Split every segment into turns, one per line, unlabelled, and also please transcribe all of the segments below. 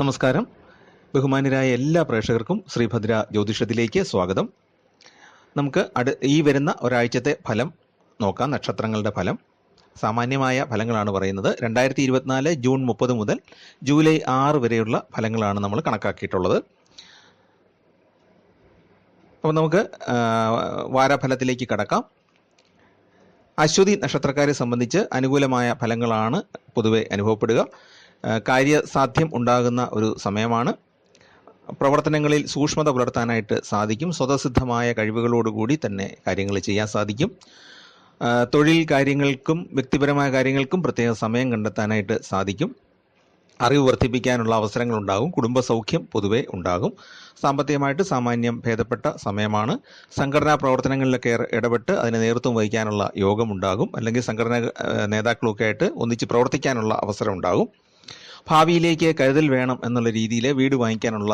നമസ്കാരം. ബഹുമാന്യരായ എല്ലാ പ്രേക്ഷകർക്കും ശ്രീഭദ്ര ജ്യോതിഷത്തിലേക്ക് സ്വാഗതം. നമുക്ക് ഈ വരുന്ന ഒരാഴ്ചത്തെ ഫലം നോക്കാം. നക്ഷത്രങ്ങളുടെ ഫലം സാമാന്യമായ ഫലങ്ങളാണ് പറയുന്നത്. 2024 ജൂൺ 30 മുതൽ ജൂലൈ 6 വരെയുള്ള ഫലങ്ങളാണ് നമ്മൾ കണക്കാക്കിയിട്ടുള്ളത്. അപ്പോൾ നമുക്ക് വാരഫലത്തിലേക്ക് കടക്കാം. അശ്വതി നക്ഷത്രക്കാരെ സംബന്ധിച്ച് അനുകൂലമായ ഫലങ്ങളാണ് പൊതുവെ അനുഭവപ്പെടുക. കാര്യസാധ്യം ഉണ്ടാകുന്ന ഒരു സമയമാണ്. പ്രവർത്തനങ്ങളിൽ സൂക്ഷ്മത പുലർത്താനായിട്ട് സാധിക്കും. സ്വതസിദ്ധമായ കഴിവുകളോടുകൂടി തന്നെ കാര്യങ്ങൾ ചെയ്യാൻ സാധിക്കും. തൊഴിൽ കാര്യങ്ങൾക്കും വ്യക്തിപരമായ കാര്യങ്ങൾക്കും പ്രത്യേക സമയം കണ്ടെത്താനായിട്ട് സാധിക്കും. അറിവ് വർദ്ധിപ്പിക്കാനുള്ള അവസരങ്ങളുണ്ടാകും. കുടുംബസൗഖ്യം പൊതുവെ ഉണ്ടാകും. സാമ്പത്തികമായിട്ട് സാമാന്യം ഭേദപ്പെട്ട സമയമാണ്. സംഘടനാ പ്രവർത്തനങ്ങളിലൊക്കെ ഇടപെട്ട് അതിന് നേതൃത്വം വഹിക്കാനുള്ള യോഗമുണ്ടാകും. അല്ലെങ്കിൽ സംഘടനാ നേതാക്കളൊക്കെ ആയിട്ട് ഒന്നിച്ച് പ്രവർത്തിക്കാനുള്ള അവസരം ഉണ്ടാകും. ഭാവിയിലേക്ക് കരുതൽ വേണം എന്നുള്ള രീതിയിൽ വീട് വാങ്ങിക്കാനുള്ള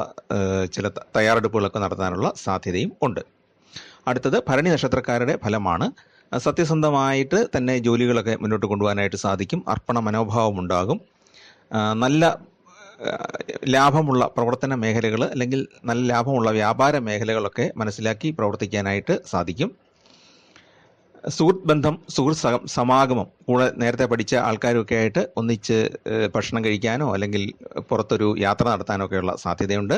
ചില തയ്യാറെടുപ്പുകളൊക്കെ നടത്താനുള്ള സാധ്യതയും ഉണ്ട്. അടുത്തത് ഭരണി നക്ഷത്രക്കാരുടെ ഫലമാണ്. സത്യസന്ധമായിട്ട് തന്നെ ജോലികളൊക്കെ മുന്നോട്ട് കൊണ്ടുപോകാനായിട്ട് സാധിക്കും. അർപ്പണ മനോഭാവം ഉണ്ടാകും. നല്ല ലാഭമുള്ള പ്രവർത്തന മേഖലകൾ അല്ലെങ്കിൽ നല്ല ലാഭമുള്ള വ്യാപാര മേഖലകളൊക്കെ മനസ്സിലാക്കി പ്രവർത്തിക്കാനായിട്ട് സാധിക്കും. സുഹൃത്ത് ബന്ധം, സുഹൃത്ത് സമാഗമം, കൂടെ നേരത്തെ പഠിച്ച ആൾക്കാരൊക്കെ ആയിട്ട് ഒന്നിച്ച് ഭക്ഷണം കഴിക്കാനോ അല്ലെങ്കിൽ പുറത്തൊരു യാത്ര നടത്താനോ ഒക്കെയുള്ള സാധ്യതയുണ്ട്.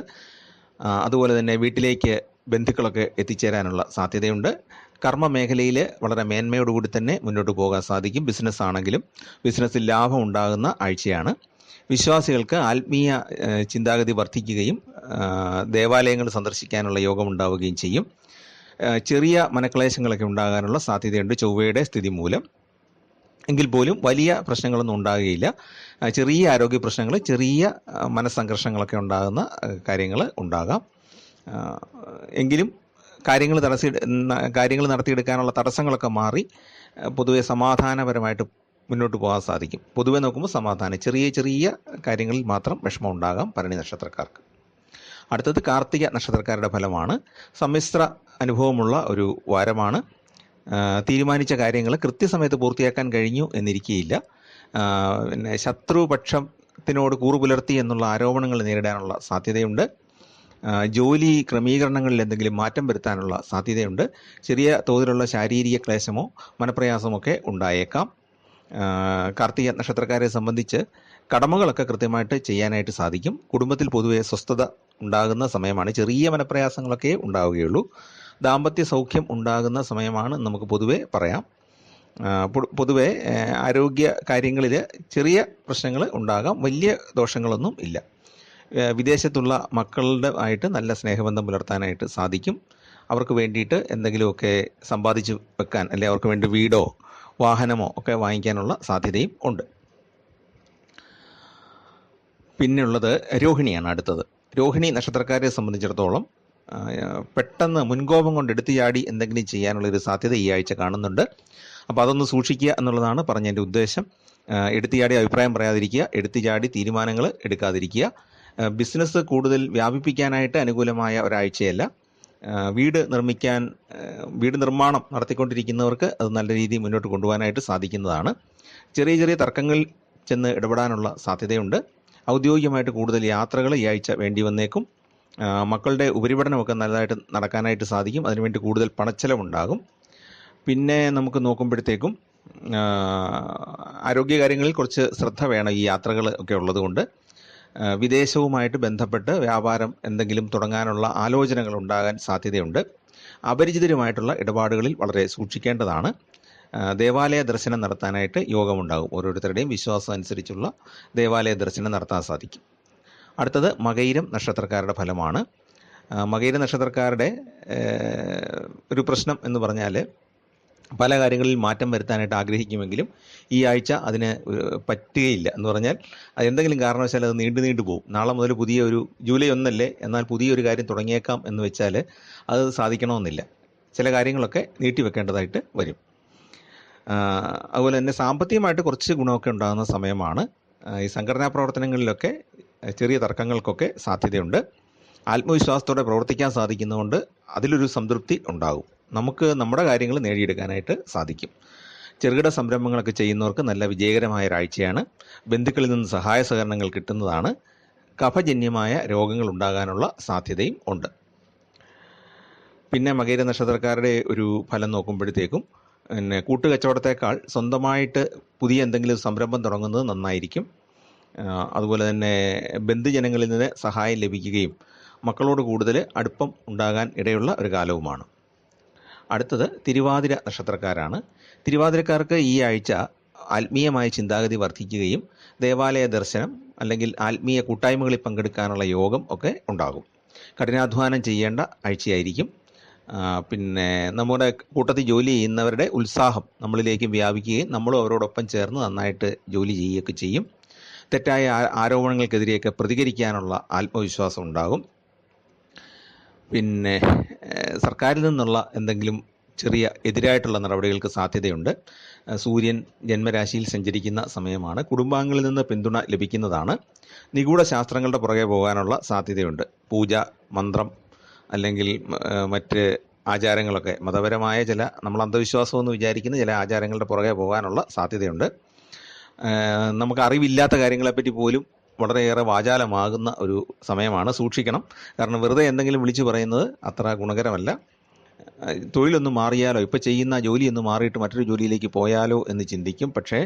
അതുപോലെ തന്നെ വീട്ടിലേക്ക് ബന്ധുക്കളൊക്കെ എത്തിച്ചേരാനുള്ള സാധ്യതയുണ്ട്. കർമ്മ മേഖലയിൽ വളരെ മേന്മയോടുകൂടി തന്നെ മുന്നോട്ട് പോകാൻ സാധിക്കും. ബിസിനസ് ആണെങ്കിലും ബിസിനസ്സിൽ ലാഭം ഉണ്ടാകുന്ന ആഴ്ചയാണ്. വിശ്വാസികൾക്ക് ആത്മീയ ചിന്താഗതി വർദ്ധിക്കുകയും ദേവാലയങ്ങൾ സന്ദർശിക്കാനുള്ള യോഗം ഉണ്ടാവുകയും ചെയ്യും. ചെറിയ മനക്ലേശങ്ങളൊക്കെ ഉണ്ടാകാനുള്ള സാധ്യതയുണ്ട് ചൊവ്വയുടെ സ്ഥിതി മൂലം. എങ്കിൽ പോലും വലിയ പ്രശ്നങ്ങളൊന്നും ഉണ്ടാകുകയില്ല. ചെറിയ ആരോഗ്യ പ്രശ്നങ്ങൾ, ചെറിയ മനസ്സംഘർഷങ്ങളൊക്കെ ഉണ്ടാകുന്ന കാര്യങ്ങൾ ഉണ്ടാകാം. എങ്കിലും കാര്യങ്ങൾ നടത്തിയെടുക്കാനുള്ള തടസ്സങ്ങളൊക്കെ മാറി പൊതുവെ സമാധാനപരമായിട്ട് മുന്നോട്ട് പോകാൻ സാധിക്കും. പൊതുവെ നോക്കുമ്പോൾ സമാധാനം, ചെറിയ ചെറിയ കാര്യങ്ങളിൽ മാത്രം വിഷമം ഉണ്ടാകാം ഭരണി നക്ഷത്രക്കാർക്ക്. അടുത്തത് കാർത്തിക നക്ഷത്രക്കാരുടെ ഫലമാണ്. സമ്മിശ്ര അനുഭവമുള്ള ഒരു വാരമാണ്. തീരുമാനിച്ച കാര്യങ്ങൾ കൃത്യസമയത്ത് പൂർത്തിയാക്കാൻ കഴിഞ്ഞു എന്നിരിക്കുകയില്ല. പിന്നെ ശത്രുപക്ഷത്തിനോട് കൂറുപുലർത്തി എന്നുള്ള ആരോപണങ്ങൾ നേരിടാനുള്ള സാധ്യതയുണ്ട്. ജോലി ക്രമീകരണങ്ങളിൽ എന്തെങ്കിലും മാറ്റം വരുത്താനുള്ള സാധ്യതയുണ്ട്. ചെറിയ തോതിലുള്ള ശാരീരിക ക്ലേശമോ മനപ്രയാസമോ ഒക്കെ ഉണ്ടായേക്കാം. കാർത്തിക നക്ഷത്രക്കാരെ സംബന്ധിച്ച് കടമകളൊക്കെ കൃത്യമായിട്ട് ചെയ്യാനായിട്ട് സാധിക്കും. കുടുംബത്തിൽ പൊതുവെ സ്വസ്ഥത ഉണ്ടാകുന്ന സമയമാണ്. ചെറിയ മനപ്രയാസങ്ങളൊക്കെ ഉണ്ടാവുകയുള്ളൂ. ദാമ്പത്യ സൗഖ്യം ഉണ്ടാകുന്ന സമയമാണ് നമുക്ക് പൊതുവെ പറയാം. പൊതുവെ ആരോഗ്യ കാര്യങ്ങളിൽ ചെറിയ പ്രശ്നങ്ങൾ ഉണ്ടാകാം, വലിയ ദോഷങ്ങളൊന്നും ഇല്ല. വിദേശത്തുള്ള മക്കളുടെ ആയിട്ട് നല്ല സ്നേഹബന്ധം പുലർത്താനായിട്ട് സാധിക്കും. അവർക്ക് വേണ്ടിയിട്ട് എന്തെങ്കിലുമൊക്കെ സമ്പാദിച്ച് വെക്കാൻ, അല്ലെങ്കിൽ അവർക്ക് വേണ്ടി വീടോ വാഹനമോ ഒക്കെ വാങ്ങിക്കാനുള്ള സാധ്യതയും ഉണ്ട്. പിന്നെയുള്ളത് രോഹിണിയാണ്. അടുത്തത് രോഹിണി നക്ഷത്രക്കാരെ സംബന്ധിച്ചിടത്തോളം പെട്ടെന്ന് മുൻകോപം കൊണ്ട് എടുത്തു ചാടി എന്തെങ്കിലും ചെയ്യാനുള്ളൊരു സാധ്യത ഈ ആഴ്ച കാണുന്നുണ്ട്. അപ്പോൾ അതൊന്ന് സൂക്ഷിക്കുക എന്നുള്ളതാണ് പറഞ്ഞതിൻ്റെ ഉദ്ദേശം. എടുത്തു ചാടി അഭിപ്രായം പറയാതിരിക്കുക, എടുത്തു ചാടി തീരുമാനങ്ങൾ എടുക്കാതിരിക്കുക. ബിസിനസ് കൂടുതൽ വ്യാപിപ്പിക്കാനായിട്ട് അനുകൂലമായ ഒരാഴ്ചയല്ല. വീട് നിർമ്മാണം നടത്തിക്കൊണ്ടിരിക്കുന്നവർക്ക് അത് നല്ല രീതിയിൽ മുന്നോട്ട് കൊണ്ടുപോകാനായിട്ട് സാധിക്കുന്നതാണ്. ചെറിയ ചെറിയ തർക്കങ്ങളിൽ ചെന്ന് ഇടപെടാനുള്ള സാധ്യതയുണ്ട്. ഔദ്യോഗികമായിട്ട് കൂടുതൽ യാത്രകൾ ഈ ആഴ്ച വേണ്ടി വന്നേക്കും. മക്കളുടെ ഉപരിപഠനമൊക്കെ നല്ലതായിട്ട് നടക്കാനായിട്ട് സാധിക്കും. അതിനുവേണ്ടി കൂടുതൽ പണച്ചെലവുണ്ടാകും. പിന്നെ നമുക്ക് നോക്കുമ്പോഴത്തേക്കും ആരോഗ്യകാര്യങ്ങളിൽ കുറച്ച് ശ്രദ്ധ വേണം ഈ യാത്രകൾ ഒക്കെ ഉള്ളതുകൊണ്ട്. വിദേശവുമായിട്ട് ബന്ധപ്പെട്ട് വ്യാപാരം എന്തെങ്കിലും തുടങ്ങാനുള്ള ആലോചനകൾ ഉണ്ടാകാൻ സാധ്യതയുണ്ട്. അപരിചിതരുമായിട്ടുള്ള ഇടപാടുകളിൽ വളരെ സൂക്ഷിക്കേണ്ടതാണ്. ദേവാലയ ദർശനം നടത്താനായിട്ട് യോഗമുണ്ടാകും. ഓരോരുത്തരുടെയും വിശ്വാസം അനുസരിച്ചുള്ള ദേവാലയ ദർശനം നടത്താൻ സാധിക്കും. അടുത്തത് മകയിരം നക്ഷത്രക്കാരുടെ ഫലമാണ്. മകയിര നക്ഷത്രക്കാരുടെ ഒരു പ്രശ്നം എന്ന് പറഞ്ഞാൽ പല കാര്യങ്ങളിൽ മാറ്റം വരുത്താനായിട്ട് ആഗ്രഹിക്കുമെങ്കിലും ഈ ആഴ്ച അതിന് പറ്റുകയില്ല. എന്ന് പറഞ്ഞാൽ അത് എന്തെങ്കിലും കാരണവശാൽ അത് നീണ്ടു പോകും. നാളെ മുതൽ ജൂലൈ 1 എന്നാൽ പുതിയൊരു കാര്യം തുടങ്ങിയേക്കാം എന്ന് വെച്ചാൽ അത് സാധിക്കണമെന്നില്ല. ചില കാര്യങ്ങളൊക്കെ നീട്ടിവെക്കേണ്ടതായിട്ട് വരും. അതുപോലെ തന്നെ സാമ്പത്തികമായിട്ട് കുറച്ച് ഗുണമൊക്കെ ഉണ്ടാകുന്ന സമയമാണ്. ഈ സംഘടനാ പ്രവർത്തനങ്ങളിലൊക്കെ ചെറിയ തർക്കങ്ങൾക്കൊക്കെ സാധ്യതയുണ്ട്. ആത്മവിശ്വാസത്തോടെ പ്രവർത്തിക്കാൻ സാധിക്കുന്നതുകൊണ്ട് അതിലൊരു സംതൃപ്തി ഉണ്ടാകും. നമുക്ക് നമ്മുടെ കാര്യങ്ങൾ നേടിയെടുക്കാനായിട്ട് സാധിക്കും. ചെറുകിട സംരംഭങ്ങളൊക്കെ ചെയ്യുന്നവർക്ക് നല്ല വിജയകരമായ ഒരാഴ്ചയാണ്. ബന്ധുക്കളിൽ നിന്ന് സഹായ സഹകരണങ്ങൾ കിട്ടുന്നതാണ്. കഫജന്യമായ രോഗങ്ങൾ ഉണ്ടാകാനുള്ള സാധ്യതയും ഉണ്ട്. പിന്നെ മകയിര നക്ഷത്രക്കാരുടെ ഒരു ഫലം നോക്കുമ്പോഴത്തേക്കും കൂട്ടുകച്ചവടത്തേക്കാൾ സ്വന്തമായിട്ട് പുതിയ എന്തെങ്കിലും സംരംഭം തുടങ്ങുന്നത് നന്നായിരിക്കും. അതുപോലെ തന്നെ ബന്ധുജനങ്ങളിൽ നിന്ന് സഹായം ലഭിക്കുകയും മക്കളോട് കൂടുതൽ അടുപ്പം ഉണ്ടാകാൻ ഇടയുള്ള ഒരു കാലവുമാണ്. അടുത്തത് തിരുവാതിര നക്ഷത്രക്കാരാണ്. തിരുവാതിരക്കാർക്ക് ഈ ആഴ്ച ആത്മീയമായ ചിന്താഗതി വർദ്ധിക്കുകയും ദേവാലയ ദർശനം അല്ലെങ്കിൽ ആത്മീയ കൂട്ടായ്മകളിൽ പങ്കെടുക്കാനുള്ള യോഗം ഒക്കെ ഉണ്ടാകും. കഠിനാധ്വാനം ചെയ്യേണ്ട ആഴ്ചയായിരിക്കും. പിന്നെ നമ്മുടെ കൂട്ടത്തിൽ ജോലി ചെയ്യുന്നവരുടെ ഉത്സാഹം നമ്മളിലേക്ക് വ്യാപിക്കുകയും നമ്മളും അവരോടൊപ്പം ചേർന്ന് നന്നായിട്ട് ജോലി ചെയ്യുകയൊക്കെ ചെയ്യും. തെറ്റായ ആരോപണങ്ങൾക്കെതിരെയൊക്കെ പ്രതികരിക്കാനുള്ള ആത്മവിശ്വാസം ഉണ്ടാകും. പിന്നെ സർക്കാരിൽ നിന്നുള്ള എന്തെങ്കിലും ചെറിയ എതിരായിട്ടുള്ള നടപടികൾക്ക് സാധ്യതയുണ്ട്. സൂര്യൻ ജന്മരാശിയിൽ സഞ്ചരിക്കുന്ന സമയമാണ്. കുടുംബാംഗങ്ങളിൽ നിന്ന് പിന്തുണ ലഭിക്കുന്നതാണ്. നിഗൂഢ ശാസ്ത്രങ്ങളുടെ പുറകെ പോകാനുള്ള സാധ്യതയുണ്ട്. പൂജ, മന്ത്രം അല്ലെങ്കിൽ മറ്റ് ആചാരങ്ങളൊക്കെ മതപരമായ ചില നമ്മൾ അന്ധവിശ്വാസമെന്ന് വിചാരിക്കുന്ന ചില ആചാരങ്ങളുടെ പുറകെ പോകാനുള്ള സാധ്യതയുണ്ട്. നമുക്ക് അറിവില്ലാത്ത കാര്യങ്ങളെപ്പറ്റി പോലും വളരെയേറെ വാചാലമാകുന്ന ഒരു സമയമാണ്. സൂക്ഷിക്കണം. കാരണം വെറുതെ എന്തെങ്കിലും വിളിച്ചു പറയുന്നത് അത്ര ഗുണകരമല്ല. തൊഴിലൊന്ന് മാറിയാലോ, ഇപ്പോൾ ചെയ്യുന്ന ജോലിയൊന്ന് മാറിയിട്ട് മറ്റൊരു ജോലിയിലേക്ക് പോയാലോ എന്ന് ചിന്തിക്കും. പക്ഷേ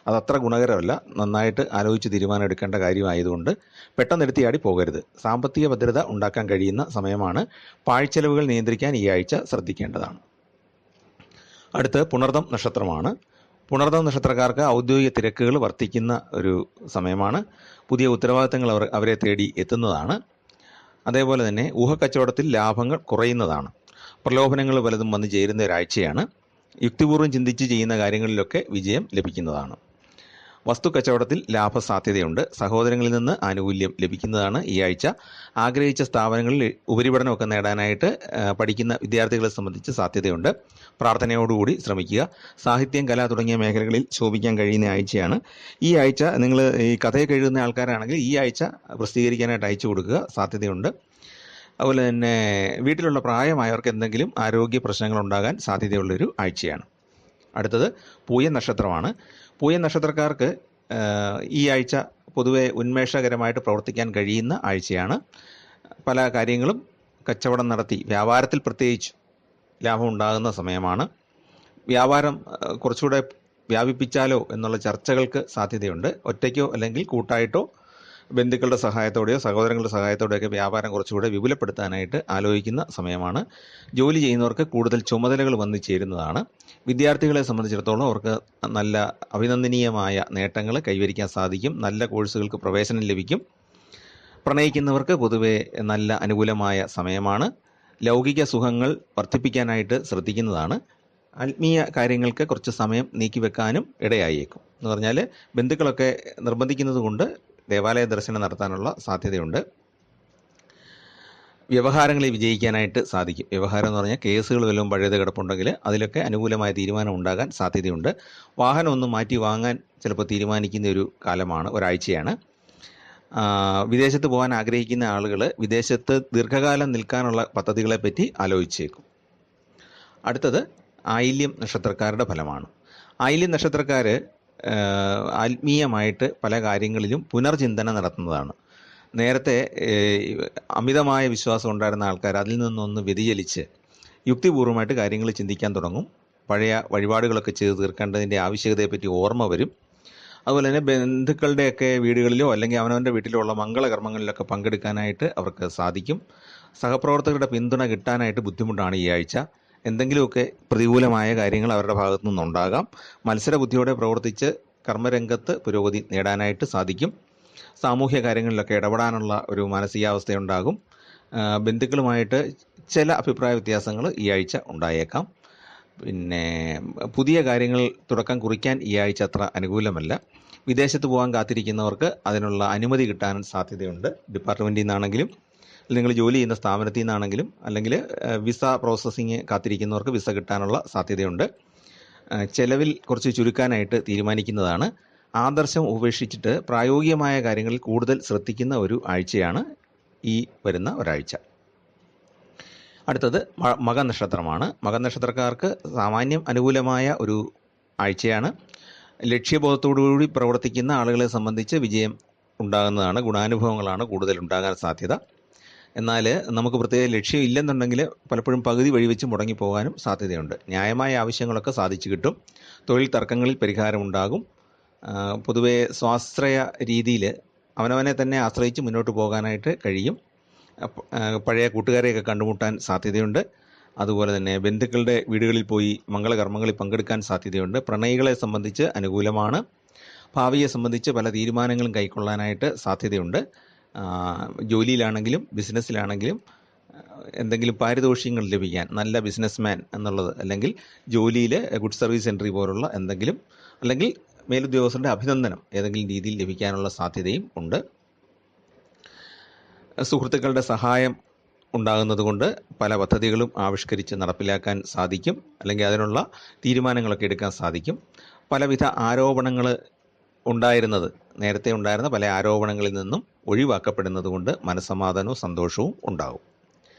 അതത്ര ഗുണകരമല്ല. നന്നായിട്ട് ആലോചിച്ച് തീരുമാനം എടുക്കേണ്ട കാര്യമായതുകൊണ്ട് പെട്ടെന്നെടുത്തിയാടി പോകരുത്. സാമ്പത്തിക ഭദ്രത ഉണ്ടാക്കാൻ കഴിയുന്ന സമയമാണ്. പാഴ്ചെലവുകൾ നിയന്ത്രിക്കാൻ ഈ ആഴ്ച ശ്രദ്ധിക്കേണ്ടതാണ്. അടുത്ത് പുണർദം നക്ഷത്രമാണ്. പുണർദം നക്ഷത്രക്കാർക്ക് ഔദ്യോഗിക തിരക്കുകൾ വർദ്ധിക്കുന്ന ഒരു സമയമാണ്. പുതിയ ഉത്തരവാദിത്തങ്ങൾ അവരെ തേടി എത്തുന്നതാണ്. അതേപോലെ തന്നെ ഊഹക്കച്ചവടത്തിൽ ലാഭങ്ങൾ കുറയുന്നതാണ്. പ്രലോഭനങ്ങൾ പലതും വന്നു ചേരുന്ന ഒരാഴ്ചയാണ്. യുക്തിപൂർവ്വം ചിന്തിച്ച് ചെയ്യുന്ന കാര്യങ്ങളിലൊക്കെ വിജയം ലഭിക്കുന്നതാണ്. വസ്തുക്കച്ചവടത്തിൽ ലാഭസാധ്യതയുണ്ട്. സഹോദരങ്ങളിൽ നിന്ന് ആനുകൂല്യം ലഭിക്കുന്നതാണ് ഈ ആഴ്ച. ആഗ്രഹിച്ച സ്ഥാപനങ്ങളിൽ ഉപരിപഠനമൊക്കെ നേടാനായിട്ട് പഠിക്കുന്ന വിദ്യാർത്ഥികളെ സംബന്ധിച്ച് സാധ്യതയുണ്ട്. പ്രാർത്ഥനയോടുകൂടി ശ്രമിക്കുക. സാഹിത്യം, കല തുടങ്ങിയ മേഖലകളിൽ ശോഭിക്കാൻ കഴിയുന്ന ആഴ്ചയാണ് ഈ ആഴ്ച. നിങ്ങൾ ഈ കഥയൊക്കെ എഴുതുന്ന ആൾക്കാരാണെങ്കിൽ ഈ ആഴ്ച പ്രസിദ്ധീകരിക്കാനായിട്ട് അയച്ചു കൊടുക്കുക, സാധ്യതയുണ്ട്. അതുപോലെ തന്നെ വീട്ടിലുള്ള പ്രായമായവർക്ക് എന്തെങ്കിലും ആരോഗ്യ പ്രശ്നങ്ങൾ ഉണ്ടാകാൻ സാധ്യതയുള്ളൊരു ആഴ്ചയാണ്. അടുത്തത് പൂയം നക്ഷത്രമാണ്. പൂയം നക്ഷത്രക്കാർക്ക് ഈ ആഴ്ച പൊതുവെ ഉന്മേഷകരമായിട്ട് പ്രവർത്തിക്കാൻ കഴിയുന്ന ആഴ്ചയാണ്. പല കാര്യങ്ങളും കച്ചവടം നടത്തി വ്യാപാരത്തിൽ പ്രത്യേകിച്ച് ലാഭം ഉണ്ടാകുന്ന സമയമാണ്. വ്യാപാരം കുറച്ചുകൂടെ വ്യാപിപ്പിച്ചാലോ എന്നുള്ള ചർച്ചകൾക്ക് സാധ്യതയുണ്ട്. ഒറ്റയ്ക്കോ അല്ലെങ്കിൽ കൂട്ടായിട്ടോ ബന്ധുക്കളുടെ സഹായത്തോടെയോ സഹോദരങ്ങളുടെ സഹായത്തോടെയൊക്കെ വ്യാപാരം കുറച്ചുകൂടെ വിപുലപ്പെടുത്താനായിട്ട് ആലോചിക്കുന്ന സമയമാണ്. ജോലി ചെയ്യുന്നവർക്ക് കൂടുതൽ ചുമതലകൾ വന്നു ചേരുന്നതാണ്. വിദ്യാർത്ഥികളെ സംബന്ധിച്ചിടത്തോളം അവർക്ക് നല്ല അഭിനന്ദനീയമായ നേട്ടങ്ങൾ കൈവരിക്കാൻ സാധിക്കും. നല്ല കോഴ്സുകൾക്ക് പ്രവേശനം ലഭിക്കും. പ്രണയിക്കുന്നവർക്ക് പൊതുവെ നല്ല അനുകൂലമായ സമയമാണ്. ലൗകിക സുഖങ്ങൾ വർദ്ധിപ്പിക്കാനായിട്ട് ശ്രദ്ധിക്കുന്നതാണ്. ആത്മീയ കാര്യങ്ങൾക്ക് കുറച്ച് സമയം നീക്കിവെക്കാനും ഇടയായേക്കും. എന്ന് പറഞ്ഞാൽ ബന്ധുക്കളൊക്കെ നിർബന്ധിക്കുന്നത് കൊണ്ട് ദേവാലയ ദർശനം നടത്താനുള്ള സാധ്യതയുണ്ട്. വ്യവഹാരങ്ങളിൽ വിജയിക്കാനായിട്ട് സാധിക്കും. വ്യവഹാരം എന്ന് പറഞ്ഞാൽ കേസുകൾ വല്ലതും പഴയത് കിടപ്പുണ്ടെങ്കിൽ അതിലൊക്കെ അനുകൂലമായ തീരുമാനം ഉണ്ടാകാൻ സാധ്യതയുണ്ട്. വാഹനം ഒന്ന് മാറ്റി വാങ്ങാൻ ചിലപ്പോൾ തീരുമാനിക്കുന്ന ഒരു കാലമാണ്, ഒരാഴ്ചയാണ്. വിദേശത്ത് പോകാൻ ആഗ്രഹിക്കുന്ന ആളുകൾ വിദേശത്ത് ദീർഘകാലം നിൽക്കാനുള്ള പദ്ധതികളെപ്പറ്റി ആലോചിച്ചേക്കും. അടുത്തത് ആയില്യം നക്ഷത്രക്കാരുടെ ഫലമാണ്. ആയില്യം നക്ഷത്രക്കാർ ആത്മീയമായിട്ട് പല കാര്യങ്ങളിലും പുനർചിന്തന നടത്തുന്നതാണ്. നേരത്തെ അമിതമായ വിശ്വാസം ഉണ്ടായിരുന്ന ആൾക്കാർ അതിൽ നിന്നൊന്ന് വ്യതിചലിച്ച് യുക്തിപൂർവമായിട്ട് കാര്യങ്ങൾ ചിന്തിക്കാൻ തുടങ്ങും. പഴയ വഴിപാടുകളൊക്കെ ചെയ്ത് തീർക്കേണ്ടതിൻ്റെ ആവശ്യകതയെപ്പറ്റി ഓർമ്മ വരും. അതുപോലെ തന്നെ ബന്ധുക്കളുടെയൊക്കെ വീടുകളിലോ അല്ലെങ്കിൽ അവനവൻ്റെ വീട്ടിലോ ഉള്ള മംഗളകർമ്മങ്ങളിലൊക്കെ പങ്കെടുക്കാനായിട്ട് അവർക്ക് സാധിക്കും. സഹപ്രവർത്തകരുടെ പിന്തുണ കിട്ടാനായിട്ട് ബുദ്ധിമുട്ടാണ് ഈ ആഴ്ച. എന്തെങ്കിലുമൊക്കെ പ്രതികൂലമായ കാര്യങ്ങൾ അവരുടെ ഭാഗത്തു നിന്നുണ്ടാകാം. മത്സരബുദ്ധിയോടെ പ്രവർത്തിച്ച് കർമ്മരംഗത്ത് പുരോഗതി നേടാനായിട്ട് സാധിക്കും. സാമൂഹ്യ കാര്യങ്ങളിലൊക്കെ ഇടപെടാനുള്ള ഒരു മാനസികാവസ്ഥയുണ്ടാകും. ബന്ധുക്കളുമായിട്ട് ചില അഭിപ്രായ വ്യത്യാസങ്ങൾ ഈ ആഴ്ച ഉണ്ടായേക്കാം. പിന്നെ പുതിയ കാര്യങ്ങൾ തുടക്കം കുറിക്കാൻ ഈ ആഴ്ച അത്ര അനുകൂലമല്ല. വിദേശത്ത് പോകാൻ കാത്തിരിക്കുന്നവർക്ക് അതിനുള്ള അനുമതി കിട്ടാൻ സാധ്യതയുണ്ട്. ഡിപ്പാർട്ട്മെൻറ്റിൽ നിന്നാണെങ്കിലും നിങ്ങൾ ജോലി ചെയ്യുന്ന സ്ഥാപനത്തിൽ നിന്നാണെങ്കിലും അല്ലെങ്കിൽ വിസ പ്രോസസ്സിങ് കാത്തിരിക്കുന്നവർക്ക് വിസ കിട്ടാനുള്ള സാധ്യതയുണ്ട്. ചെലവിൽ കുറച്ച് ചുരുക്കാനായിട്ട് തീരുമാനിക്കുന്നതാണ്. ആദർശം ഉപേക്ഷിച്ചിട്ട് പ്രായോഗികമായ കാര്യങ്ങളിൽ കൂടുതൽ ശ്രദ്ധിക്കുന്ന ഒരു ആഴ്ചയാണ് ഈ വരുന്ന ഒരാഴ്ച. അടുത്തത് മകനക്ഷത്രമാണ്. മകനക്ഷത്രക്കാർക്ക് സാമാന്യം അനുകൂലമായ ഒരു ആഴ്ചയാണ്. ലക്ഷ്യബോധത്തോടുകൂടി പ്രവർത്തിക്കുന്ന ആളുകളെ സംബന്ധിച്ച് വിജയം ഉണ്ടാകുന്നതാണ്, ഗുണാനുഭവങ്ങളാണ് കൂടുതൽ ഉണ്ടാകാൻ സാധ്യത. എന്നാൽ നമുക്ക് പ്രത്യേക ലക്ഷ്യം ഇല്ലെന്നുണ്ടെങ്കിൽ പലപ്പോഴും പകുതി വഴി വെച്ച് മുടങ്ങിപ്പോകാനും സാധ്യതയുണ്ട്. ന്യായമായ ആവശ്യങ്ങളൊക്കെ സാധിച്ചു കിട്ടും. തൊഴിൽ തർക്കങ്ങളിൽ പരിഹാരമുണ്ടാകും. പൊതുവെ സ്വാശ്രയ രീതിയിൽ അവനവനെ തന്നെ ആശ്രയിച്ച് മുന്നോട്ട് പോകാനായിട്ട് കഴിയും. പഴയ കൂട്ടുകാരെയൊക്കെ കണ്ടുമുട്ടാൻ സാധ്യതയുണ്ട്. അതുപോലെ തന്നെ ബന്ധുക്കളുടെ വീടുകളിൽ പോയി മംഗളകർമ്മങ്ങളിൽ പങ്കെടുക്കാൻ സാധ്യതയുണ്ട്. പ്രണയികളെ സംബന്ധിച്ച് അനുകൂലമാണ്. ഭാവിയെ സംബന്ധിച്ച് പല തീരുമാനങ്ങളും കൈക്കൊള്ളാനായിട്ട് സാധ്യതയുണ്ട്. ജോലിയിലാണെങ്കിലും ബിസിനസ്സിലാണെങ്കിലും എന്തെങ്കിലും പാരിതോഷികങ്ങൾ ലഭിക്കാൻ, നല്ല ബിസിനസ്മാൻ എന്നുള്ളത്, അല്ലെങ്കിൽ ജോലിയിൽ ഗുഡ് സർവീസ് എൻട്രി പോലുള്ള എന്തെങ്കിലും, അല്ലെങ്കിൽ മേലുദ്യോഗസ്ഥരുടെ അഭിനന്ദനം ഏതെങ്കിലും രീതിയിൽ ലഭിക്കാനുള്ള സാധ്യതയും ഉണ്ട്. സുഹൃത്തുക്കളുടെ സഹായം ഉണ്ടാകുന്നതുകൊണ്ട് പല പദ്ധതികളും ആവിഷ്കരിച്ച് നടപ്പിലാക്കാൻ സാധിക്കും, അല്ലെങ്കിൽ അതിനുള്ള തീരുമാനങ്ങളൊക്കെ എടുക്കാൻ സാധിക്കും. പലവിധ ആരോപണങ്ങൾ നേരത്തെ ഉണ്ടായിരുന്ന പല ആരോപണങ്ങളിൽ നിന്നും ഒഴിവാക്കപ്പെടുന്നത് കൊണ്ട് മനസ്സമാധാനവും സന്തോഷവും ഉണ്ടാകും.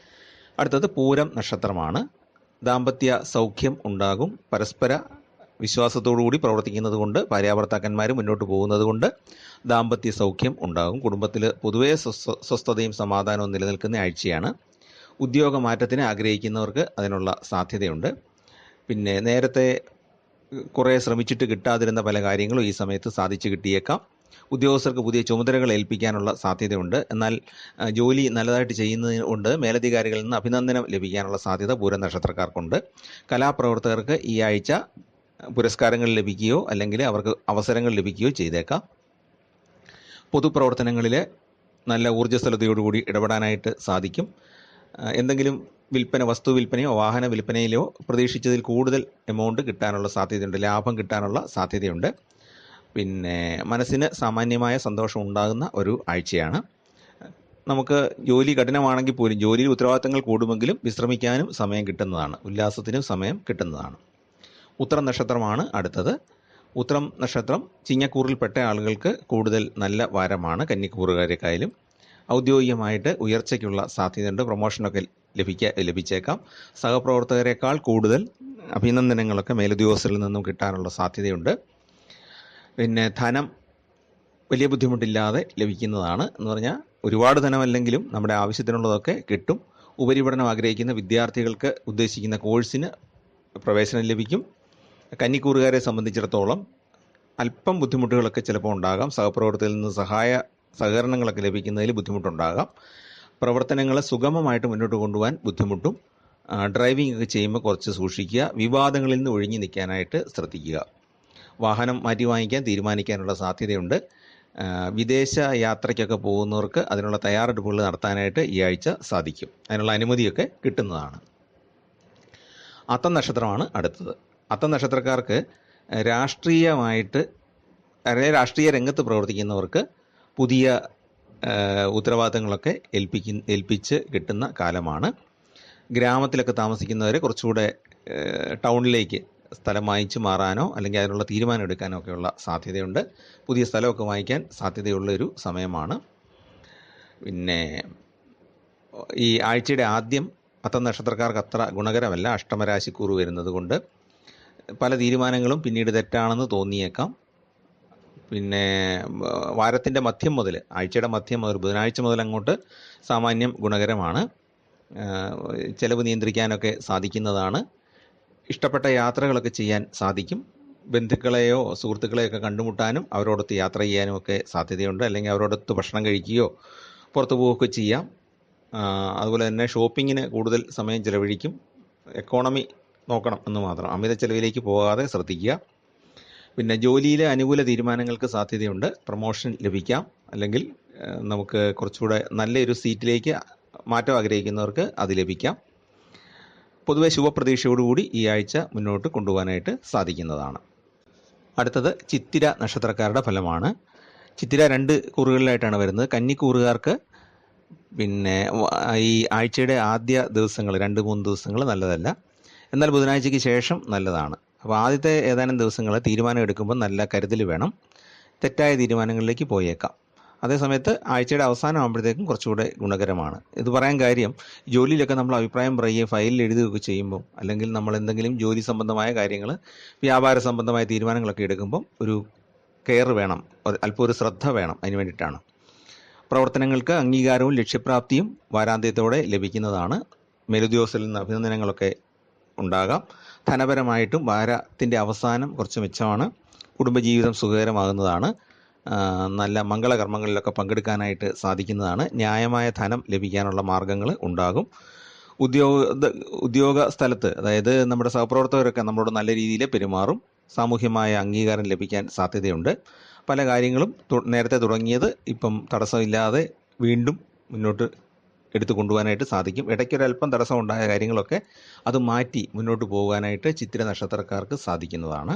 അടുത്തത് പൂരം നക്ഷത്രമാണ്. ദാമ്പത്യ സൗഖ്യം ഉണ്ടാകും. പരസ്പര വിശ്വാസത്തോടുകൂടി പ്രവർത്തിക്കുന്നത് കൊണ്ട്, ഭാര്യാഭർത്താക്കന്മാർ മുന്നോട്ട് പോകുന്നത് കൊണ്ട് ദാമ്പത്യ സൗഖ്യം ഉണ്ടാകും. കുടുംബത്തിൽ പൊതുവേ സ്വസ്ഥതയും സമാധാനവും നിലനിൽക്കുന്ന ആഴ്ചയാണ്. ഉദ്യോഗമാറ്റത്തിന് ആഗ്രഹിക്കുന്നവർക്ക് അതിനുള്ള സാധ്യതയുണ്ട്. പിന്നെ നേരത്തെ കുറേ ശ്രമിച്ചിട്ട് കിട്ടാതിരുന്ന പല കാര്യങ്ങളും ഈ സമയത്ത് സാധിച്ചു കിട്ടിയേക്കാം. ഉദ്യോഗസ്ഥർക്ക് പുതിയ ചുമതലകൾ ഏൽപ്പിക്കാനുള്ള സാധ്യതയുണ്ട്. എന്നാൽ ജോലി നല്ലതായിട്ട് ചെയ്യുന്നത് കൊണ്ട് മേലധികാരികളിൽ നിന്ന് അഭിനന്ദനം ലഭിക്കാനുള്ള സാധ്യത പൂരം നക്ഷത്രക്കാർക്കുണ്ട്. കലാപ്രവർത്തകർക്ക് ഈ ആഴ്ച പുരസ്കാരങ്ങൾ ലഭിക്കുകയോ അല്ലെങ്കിൽ അവർക്ക് അവസരങ്ങൾ ലഭിക്കുകയോ ചെയ്തേക്കാം. പൊതുപ്രവർത്തനങ്ങളിൽ നല്ല ഊർജ്ജസ്വലതയോടുകൂടി ഇടപെടാനായിട്ട് സാധിക്കും. എന്തെങ്കിലും വിൽപ്പന, വസ്തു വിൽപ്പനയോ വാഹന വിൽപ്പനയിലോ പ്രതീക്ഷിച്ചതിൽ കൂടുതൽ എമൗണ്ട് കിട്ടാനുള്ള സാധ്യതയുണ്ട്, ലാഭം കിട്ടാനുള്ള സാധ്യതയുണ്ട്. പിന്നെ മനസ്സിന് സാമാന്യമായ സന്തോഷം ഉണ്ടാകുന്ന ഒരു ആഴ്ചയാണ്. നമുക്ക് ജോലി കഠിനമാണെങ്കിൽ പോലും ജോലിയിൽ ഉത്തരവാദിത്തങ്ങൾ കൂടുമെങ്കിലും വിശ്രമിക്കാനും സമയം കിട്ടുന്നതാണ്, ഉല്ലാസത്തിനും സമയം കിട്ടുന്നതാണ്. ഉത്രം നക്ഷത്രമാണ് അടുത്തത്. ഉത്രം നക്ഷത്രം ചിങ്ങക്കൂറിൽപ്പെട്ട ആളുകൾക്ക് കൂടുതൽ നല്ല വാരമാണ് കന്നിക്കൂറുകാരെക്കായാലും. ഔദ്യോഗികമായിട്ട് ഉയർച്ചയ്ക്കുള്ള സാധ്യതയുണ്ട്. പ്രൊമോഷനൊക്കെ ലഭിച്ചേക്കാം. സഹപ്രവർത്തകരെക്കാൾ കൂടുതൽ അഭിനന്ദനങ്ങളൊക്കെ മേലുദ്യോഗസ്ഥരിൽ നിന്നും കിട്ടാനുള്ള സാധ്യതയുണ്ട്. പിന്നെ ധനം വലിയ ബുദ്ധിമുട്ടില്ലാതെ ലഭിക്കുന്നതാണ്. എന്ന് പറഞ്ഞാൽ ഒരുപാട് ധനമല്ലെങ്കിലും നമ്മുടെ ആവശ്യത്തിനുള്ളതൊക്കെ കിട്ടും. ഉപരിപഠനം ആഗ്രഹിക്കുന്ന വിദ്യാർത്ഥികൾക്ക് ഉദ്ദേശിക്കുന്ന കോഴ്സിന് പ്രവേശനം ലഭിക്കും. കന്നിക്കൂറുകാരെ സംബന്ധിച്ചിടത്തോളം അല്പം ബുദ്ധിമുട്ടുകളൊക്കെ ചിലപ്പോൾ ഉണ്ടാകാം. സഹപ്രവർത്തകരിൽ നിന്ന് സഹകരണങ്ങളൊക്കെ ലഭിക്കുന്നതിൽ ബുദ്ധിമുട്ടുണ്ടാകാം. പ്രവർത്തനങ്ങൾ സുഗമമായിട്ട് മുന്നോട്ട് കൊണ്ടുപോകാൻ ബുദ്ധിമുട്ടും. ഡ്രൈവിംഗ് ഒക്കെ ചെയ്യുമ്പോൾ കുറച്ച് സൂക്ഷിക്കുക. വിവാദങ്ങളിൽ നിന്ന് ഒഴിഞ്ഞു നിൽക്കാനായിട്ട് ശ്രദ്ധിക്കുക. വാഹനം മാറ്റി വാങ്ങിക്കാൻ തീരുമാനിക്കാനുള്ള സാധ്യതയുണ്ട്. വിദേശ യാത്രയ്ക്കൊക്കെ പോകുന്നവർക്ക് അതിനുള്ള തയ്യാറെടുപ്പുകൾ നടത്താനായിട്ട് ഈ ആഴ്ച സാധിക്കും. അതിനുള്ള അനുമതിയൊക്കെ കിട്ടുന്നതാണ്. അത്തം നക്ഷത്രമാണ് അടുത്തത്. അത്തം നക്ഷത്രക്കാർക്ക് രാഷ്ട്രീയമായിട്ട്, അല്ലെങ്കിൽ രാഷ്ട്രീയ രംഗത്ത് പ്രവർത്തിക്കുന്നവർക്ക് പുതിയ ഉത്തരവാദിത്തങ്ങളൊക്കെ ഏൽപ്പിച്ച് കിട്ടുന്ന കാലമാണ്. ഗ്രാമത്തിലൊക്കെ താമസിക്കുന്നവരെ കുറച്ചുകൂടെ ടൗണിലേക്ക് സ്ഥലം വാങ്ങിച്ച് മാറാനോ അല്ലെങ്കിൽ അതിനുള്ള തീരുമാനം എടുക്കാനോ ഒക്കെയുള്ള സാധ്യതയുണ്ട്. പുതിയ സ്ഥലമൊക്കെ വാങ്ങിക്കാൻ സാധ്യതയുള്ളൊരു സമയമാണ്. പിന്നെ ഈ ആഴ്ചയുടെ ആദ്യം അത്തം നക്ഷത്രക്കാർക്ക് അത്ര ഗുണകരമല്ല. അഷ്ടമരാശിക്കൂറ് വരുന്നത് കൊണ്ട് പല തീരുമാനങ്ങളും പിന്നീട് തെറ്റാണെന്ന് തോന്നിയേക്കാം. പിന്നെ വാരത്തിൻ്റെ മധ്യം മുതൽ, ആഴ്ചയുടെ മധ്യം മുതൽ ബുധനാഴ്ച മുതൽ അങ്ങോട്ട് സാമാന്യം ഗുണകരമാണ്. ചെലവ് നിയന്ത്രിക്കാനൊക്കെ സാധിക്കുന്നതാണ്. ഇഷ്ടപ്പെട്ട യാത്രകളൊക്കെ ചെയ്യാൻ സാധിക്കും. ബന്ധുക്കളെയോ സുഹൃത്തുക്കളെയൊക്കെ കണ്ടുമുട്ടാനും അവരോടൊത്ത് യാത്ര ചെയ്യാനും ഒക്കെ സാധ്യതയുണ്ട്. അല്ലെങ്കിൽ അവരോടൊത്ത് ഭക്ഷണം കഴിക്കുകയോ പുറത്തു പോവുകയൊക്കെ ചെയ്യാം. അതുപോലെ തന്നെ ഷോപ്പിങ്ങിന് കൂടുതൽ സമയം ചിലവഴിക്കും. എക്കോണമി നോക്കണം എന്ന് മാത്രം, അമിത ചെലവിലേക്ക് പോകാതെ ശ്രദ്ധിക്കുക. പിന്നെ ജോലിയിലെ അനുകൂല തീരുമാനങ്ങൾക്ക് സാധ്യതയുണ്ട്. പ്രൊമോഷൻ ലഭിക്കാം, അല്ലെങ്കിൽ നമുക്ക് കുറച്ചുകൂടെ നല്ലൊരു സീറ്റിലേക്ക് മാറ്റം ആഗ്രഹിക്കുന്നവർക്ക് അത് ലഭിക്കാം. പൊതുവെ ശുഭപ്രതീക്ഷയോടുകൂടി ഈ ആഴ്ച മുന്നോട്ട് കൊണ്ടുപോകാനായിട്ട് സാധിക്കുന്നതാണ്. അടുത്തത് ചിത്തിര നക്ഷത്രക്കാരുടെ ഫലമാണ്. ചിത്തിര 2 കൂറുകളിലായിട്ടാണ് വരുന്നത്. കന്നിക്കൂറുകാർക്ക് പിന്നെ ഈ ആഴ്ചയുടെ ആദ്യ ദിവസങ്ങൾ 2-3 ദിവസങ്ങൾ നല്ലതല്ല. എന്നാൽ ബുധനാഴ്ചയ്ക്ക് ശേഷം നല്ലതാണ്. അപ്പോൾ ആദ്യത്തെ ഏതാനും ദിവസങ്ങൾ തീരുമാനം എടുക്കുമ്പോൾ നല്ല കരുതൽ വേണം. തെറ്റായ തീരുമാനങ്ങളിലേക്ക് പോയേക്കാം. അതേസമയത്ത് ആഴ്ചയുടെ അവസാനം ആകുമ്പോഴത്തേക്കും കുറച്ചുകൂടെ ഗുണകരമാണ്. ഇത് പറയാൻ കാര്യം, ജോലിയിലൊക്കെ നമ്മൾ അഭിപ്രായം പറയുകയും ഫയലിൽ എഴുതുകയൊക്കെ ചെയ്യുമ്പം, അല്ലെങ്കിൽ നമ്മൾ എന്തെങ്കിലും ജോലി സംബന്ധമായ കാര്യങ്ങൾ, വ്യാപാര സംബന്ധമായ തീരുമാനങ്ങളൊക്കെ എടുക്കുമ്പം ഒരു കെയർ വേണം, അല്പം ഒരു ശ്രദ്ധ വേണം. അതിന് വേണ്ടിയിട്ടാണ്. പ്രവർത്തനങ്ങൾക്ക് അംഗീകാരവും ലക്ഷ്യപ്രാപ്തിയും വാരാന്ത്യത്തോടെ ലഭിക്കുന്നതാണ്. മേലുദ്യോഗസ്ഥരിൽ നിന്ന് അഭിനന്ദനങ്ങളൊക്കെ ഉണ്ടാകാം. ധനപരമായിട്ടും വാരത്തിൻ്റെ അവസാനം കുറച്ച് മെച്ചമാണ്. കുടുംബജീവിതം സുഖകരമാകുന്നതാണ്. നല്ല മംഗളകർമ്മങ്ങളിലൊക്കെ പങ്കെടുക്കാനായിട്ട് സാധിക്കുന്നതാണ്. ന്യായമായ ധനം ലഭിക്കാനുള്ള മാർഗങ്ങൾ ഉണ്ടാകും. ഉദ്യോഗ സ്ഥലത്ത്, അതായത് നമ്മുടെ സഹപ്രവർത്തകരൊക്കെ നമ്മളോട് നല്ല രീതിയിൽ പെരുമാറും. സാമൂഹ്യമായ അംഗീകാരം ലഭിക്കാൻ സാധ്യതയുണ്ട്. പല കാര്യങ്ങളും നേരത്തെ തുടങ്ങിയത് ഇപ്പം തടസ്സമില്ലാതെ വീണ്ടും മുന്നോട്ട് എടുത്തു കൊണ്ടുപോകാനായിട്ട് സാധിക്കും. ഇടയ്ക്കൊരല്പം തടസ്സം ഉണ്ടായ കാര്യങ്ങളൊക്കെ അത് മാറ്റി മുന്നോട്ട് പോകാനായിട്ട് ചിത്തിര നക്ഷത്രക്കാർക്ക് സാധിക്കുന്നതാണ്.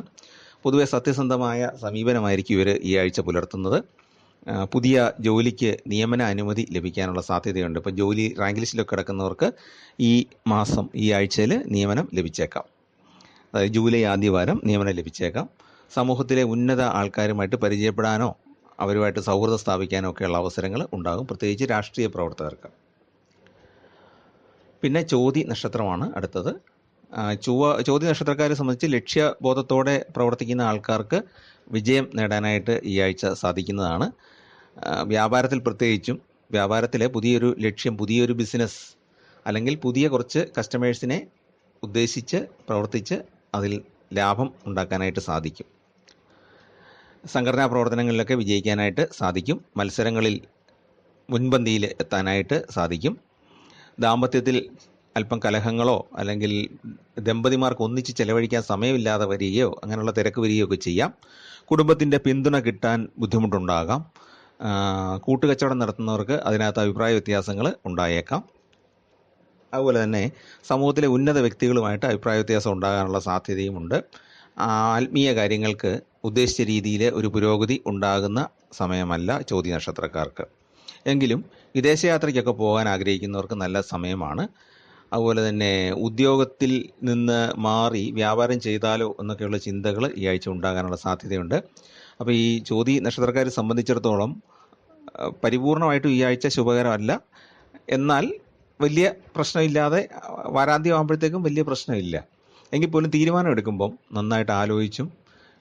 പൊതുവെ സത്യസന്ധമായ സമീപനമായിരിക്കും ഇവർ ഈ ആഴ്ച പുലർത്തുന്നത്. പുതിയ ജോലിക്ക് നിയമന അനുമതി ലഭിക്കാനുള്ള സാധ്യതയുണ്ട്. ഇപ്പം ജോലി റാങ്ക് ലിസ്റ്റിലൊക്കെ കിടക്കുന്നവർക്ക് ഈ മാസം, ഈ ആഴ്ചയിൽ നിയമനം ലഭിച്ചേക്കാം. അതായത് ജൂലൈ ആദ്യവാരം നിയമനം ലഭിച്ചേക്കാം. സമൂഹത്തിലെ ഉന്നത ആൾക്കാരുമായിട്ട് പരിചയപ്പെടാനോ അവരുമായിട്ട് സൗഹൃദം സ്ഥാപിക്കാനോ ഒക്കെയുള്ള അവസരങ്ങൾ ഉണ്ടാകും, പ്രത്യേകിച്ച് രാഷ്ട്രീയ പ്രവർത്തകർക്ക്. പിന്നെ ചോതി നക്ഷത്രമാണ് അടുത്തത്. ചോതി നക്ഷത്രക്കാരെ സംബന്ധിച്ച് ലക്ഷ്യബോധത്തോടെ പ്രവർത്തിക്കുന്ന ആൾക്കാർക്ക് വിജയം നേടാനായിട്ട് ഈ ആഴ്ച സാധിക്കുന്നതാണ്. വ്യാപാരത്തിൽ പ്രത്യേകിച്ചും വ്യാപാരത്തിലെ പുതിയൊരു ലക്ഷ്യം, പുതിയൊരു ബിസിനസ് അല്ലെങ്കിൽ പുതിയ കുറച്ച് കസ്റ്റമേഴ്സിനെ ഉദ്ദേശിച്ച് പ്രവർത്തിച്ച് അതിൽ ലാഭം ഉണ്ടാക്കാനായിട്ട് സാധിക്കും. സംഘടനാ പ്രവർത്തനങ്ങളിലൊക്കെ വിജയിക്കാനായിട്ട് സാധിക്കും. മത്സരങ്ങളിൽ മുൻപന്തിയിൽ എത്താനായിട്ട് സാധിക്കും. ദാമ്പത്യത്തിൽ അല്പം കലഹങ്ങളോ അല്ലെങ്കിൽ ദമ്പതിമാർക്ക് ഒന്നിച്ച് ചെലവഴിക്കാൻ സമയമില്ലാതെ വരികയോ അങ്ങനെയുള്ള തിരക്ക് വരികയോ ഒക്കെ ചെയ്യാം. കുടുംബത്തിൻ്റെ പിന്തുണ കിട്ടാൻ ബുദ്ധിമുട്ടുണ്ടാകാം. കൂട്ടുകച്ചവടം നടത്തുന്നവർക്ക് അതിനകത്ത് അഭിപ്രായ വ്യത്യാസങ്ങൾ ഉണ്ടായേക്കാം. അതുപോലെ തന്നെ സമൂഹത്തിലെ ഉന്നത വ്യക്തികളുമായിട്ട് അഭിപ്രായ വ്യത്യാസം ഉണ്ടാകാനുള്ള സാധ്യതയുമുണ്ട്. ആത്മീയ കാര്യങ്ങൾക്ക് ഉദ്ദേശിച്ച രീതിയിൽ ഒരു പുരോഗതി ഉണ്ടാകുന്ന സമയമല്ല ചോതി നക്ഷത്രക്കാർക്ക്. എങ്കിലും വിദേശയാത്രയ്ക്കൊക്കെ പോകാൻ ആഗ്രഹിക്കുന്നവർക്ക് നല്ല സമയമാണ്. അതുപോലെ തന്നെ ഉദ്യോഗത്തിൽ നിന്ന് മാറി വ്യാപാരം ചെയ്താലോ എന്നൊക്കെയുള്ള ചിന്തകൾ ഈ ആഴ്ച ഉണ്ടാകാനുള്ള സാധ്യതയുണ്ട്. അപ്പോൾ ഈ ചോതി നക്ഷത്രക്കാരെ സംബന്ധിച്ചിടത്തോളം പരിപൂർണമായിട്ടും ഈ ആഴ്ച ശുഭകരമല്ല. എന്നാൽ വലിയ പ്രശ്നമില്ലാതെ വാരാന്ത്യം ആകുമ്പോഴത്തേക്കും വലിയ പ്രശ്നമില്ല. എങ്കിൽ പോലും തീരുമാനം എടുക്കുമ്പം നന്നായിട്ട് ആലോചിച്ചും,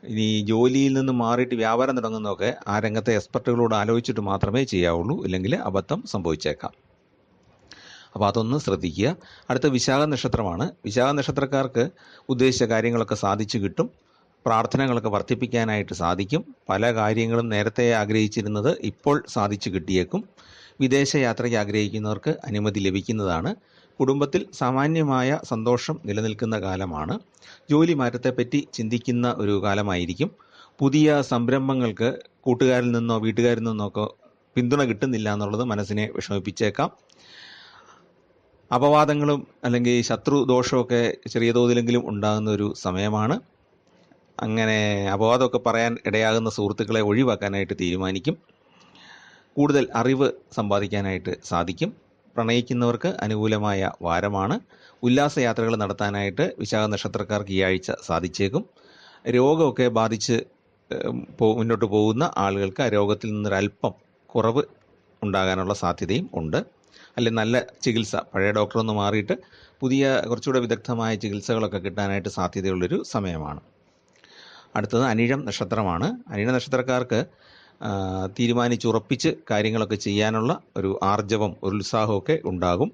ഇനി ജോലിയിൽ നിന്ന് മാറിയിട്ട് വ്യാപാരം തുടങ്ങുന്നതൊക്കെ ആ രംഗത്തെ എക്സ്പെർട്ടുകളോട് ആലോചിച്ചിട്ട് മാത്രമേ ചെയ്യാവുള്ളൂ, ഇല്ലെങ്കിൽ അബദ്ധം സംഭവിച്ചേക്കാം. അപ്പോൾ അതൊന്ന് ശ്രദ്ധിക്കുക. അടുത്ത വിശാഖ നക്ഷത്രമാണ്. വിശാഖ നക്ഷത്രക്കാർക്ക് ഉദ്ദേശിച്ച കാര്യങ്ങളൊക്കെ സാധിച്ചു കിട്ടും. പ്രാർത്ഥനകളൊക്കെ വർദ്ധിപ്പിക്കാനായിട്ട് സാധിക്കും. പല കാര്യങ്ങളും നേരത്തെ ആഗ്രഹിച്ചിരുന്നത് ഇപ്പോൾ സാധിച്ചു കിട്ടിയേക്കും. വിദേശ യാത്രയ്ക്ക് ആഗ്രഹിക്കുന്നവർക്ക് അനുമതി ലഭിക്കുന്നതാണ്. കുടുംബത്തിൽ സാമാന്യമായ സന്തോഷം നിലനിൽക്കുന്ന കാലമാണ്. ജോലി മാറ്റത്തെപ്പറ്റി ചിന്തിക്കുന്ന ഒരു കാലമായിരിക്കും. പുതിയ സംരംഭങ്ങൾക്ക് കൂട്ടുകാരിൽ നിന്നോ വീട്ടുകാരിൽ നിന്നോ ഒക്കെ പിന്തുണ കിട്ടുന്നില്ല എന്നുള്ളത് മനസ്സിനെ വിഷമിപ്പിച്ചേക്കാം. അപവാദങ്ങളും അല്ലെങ്കിൽ ശത്രു ദോഷമൊക്കെ ചെറിയ തോതിലെങ്കിലും ഉണ്ടാകുന്ന ഒരു സമയമാണ്. അങ്ങനെ അപവാദമൊക്കെ പറയാൻ ഇടയാകുന്ന സുഹൃത്തുക്കളെ ഒഴിവാക്കാനായിട്ട് തീരുമാനിക്കും. കൂടുതൽ അറിവ് സമ്പാദിക്കാനായിട്ട് സാധിക്കും. പ്രണയിക്കുന്നവർക്ക് അനുകൂലമായ വാരമാണ്. ഉല്ലാസയാത്രകൾ നടത്താനായിട്ട് വിശാഖ നക്ഷത്രക്കാർക്ക് ഈ ആഴ്ച സാധിച്ചേക്കും. രോഗമൊക്കെ ബാധിച്ച് മുന്നോട്ട് പോകുന്ന ആളുകൾക്ക് ആ രോഗത്തിൽ നിന്നൊരല്പം കുറവ് ഉണ്ടാകാനുള്ള സാധ്യതയും ഉണ്ട്. അല്ലെങ്കിൽ നല്ല ചികിത്സ, പഴയ ഡോക്ടറൊന്ന് മാറിയിട്ട് പുതിയ കുറച്ചുകൂടെ വിദഗ്ധമായ ചികിത്സകളൊക്കെ കിട്ടാനായിട്ട് സാധ്യതയുള്ളൊരു സമയമാണ്. അടുത്തത് അനിഴം നക്ഷത്രമാണ്. അനിഴ നക്ഷത്രക്കാർക്ക് തീരുമാനിച്ചുറപ്പിച്ച് കാര്യങ്ങളൊക്കെ ചെയ്യാനുള്ള ഒരു ആർജവം, ഒരു ഉത്സാഹമൊക്കെ ഉണ്ടാകും.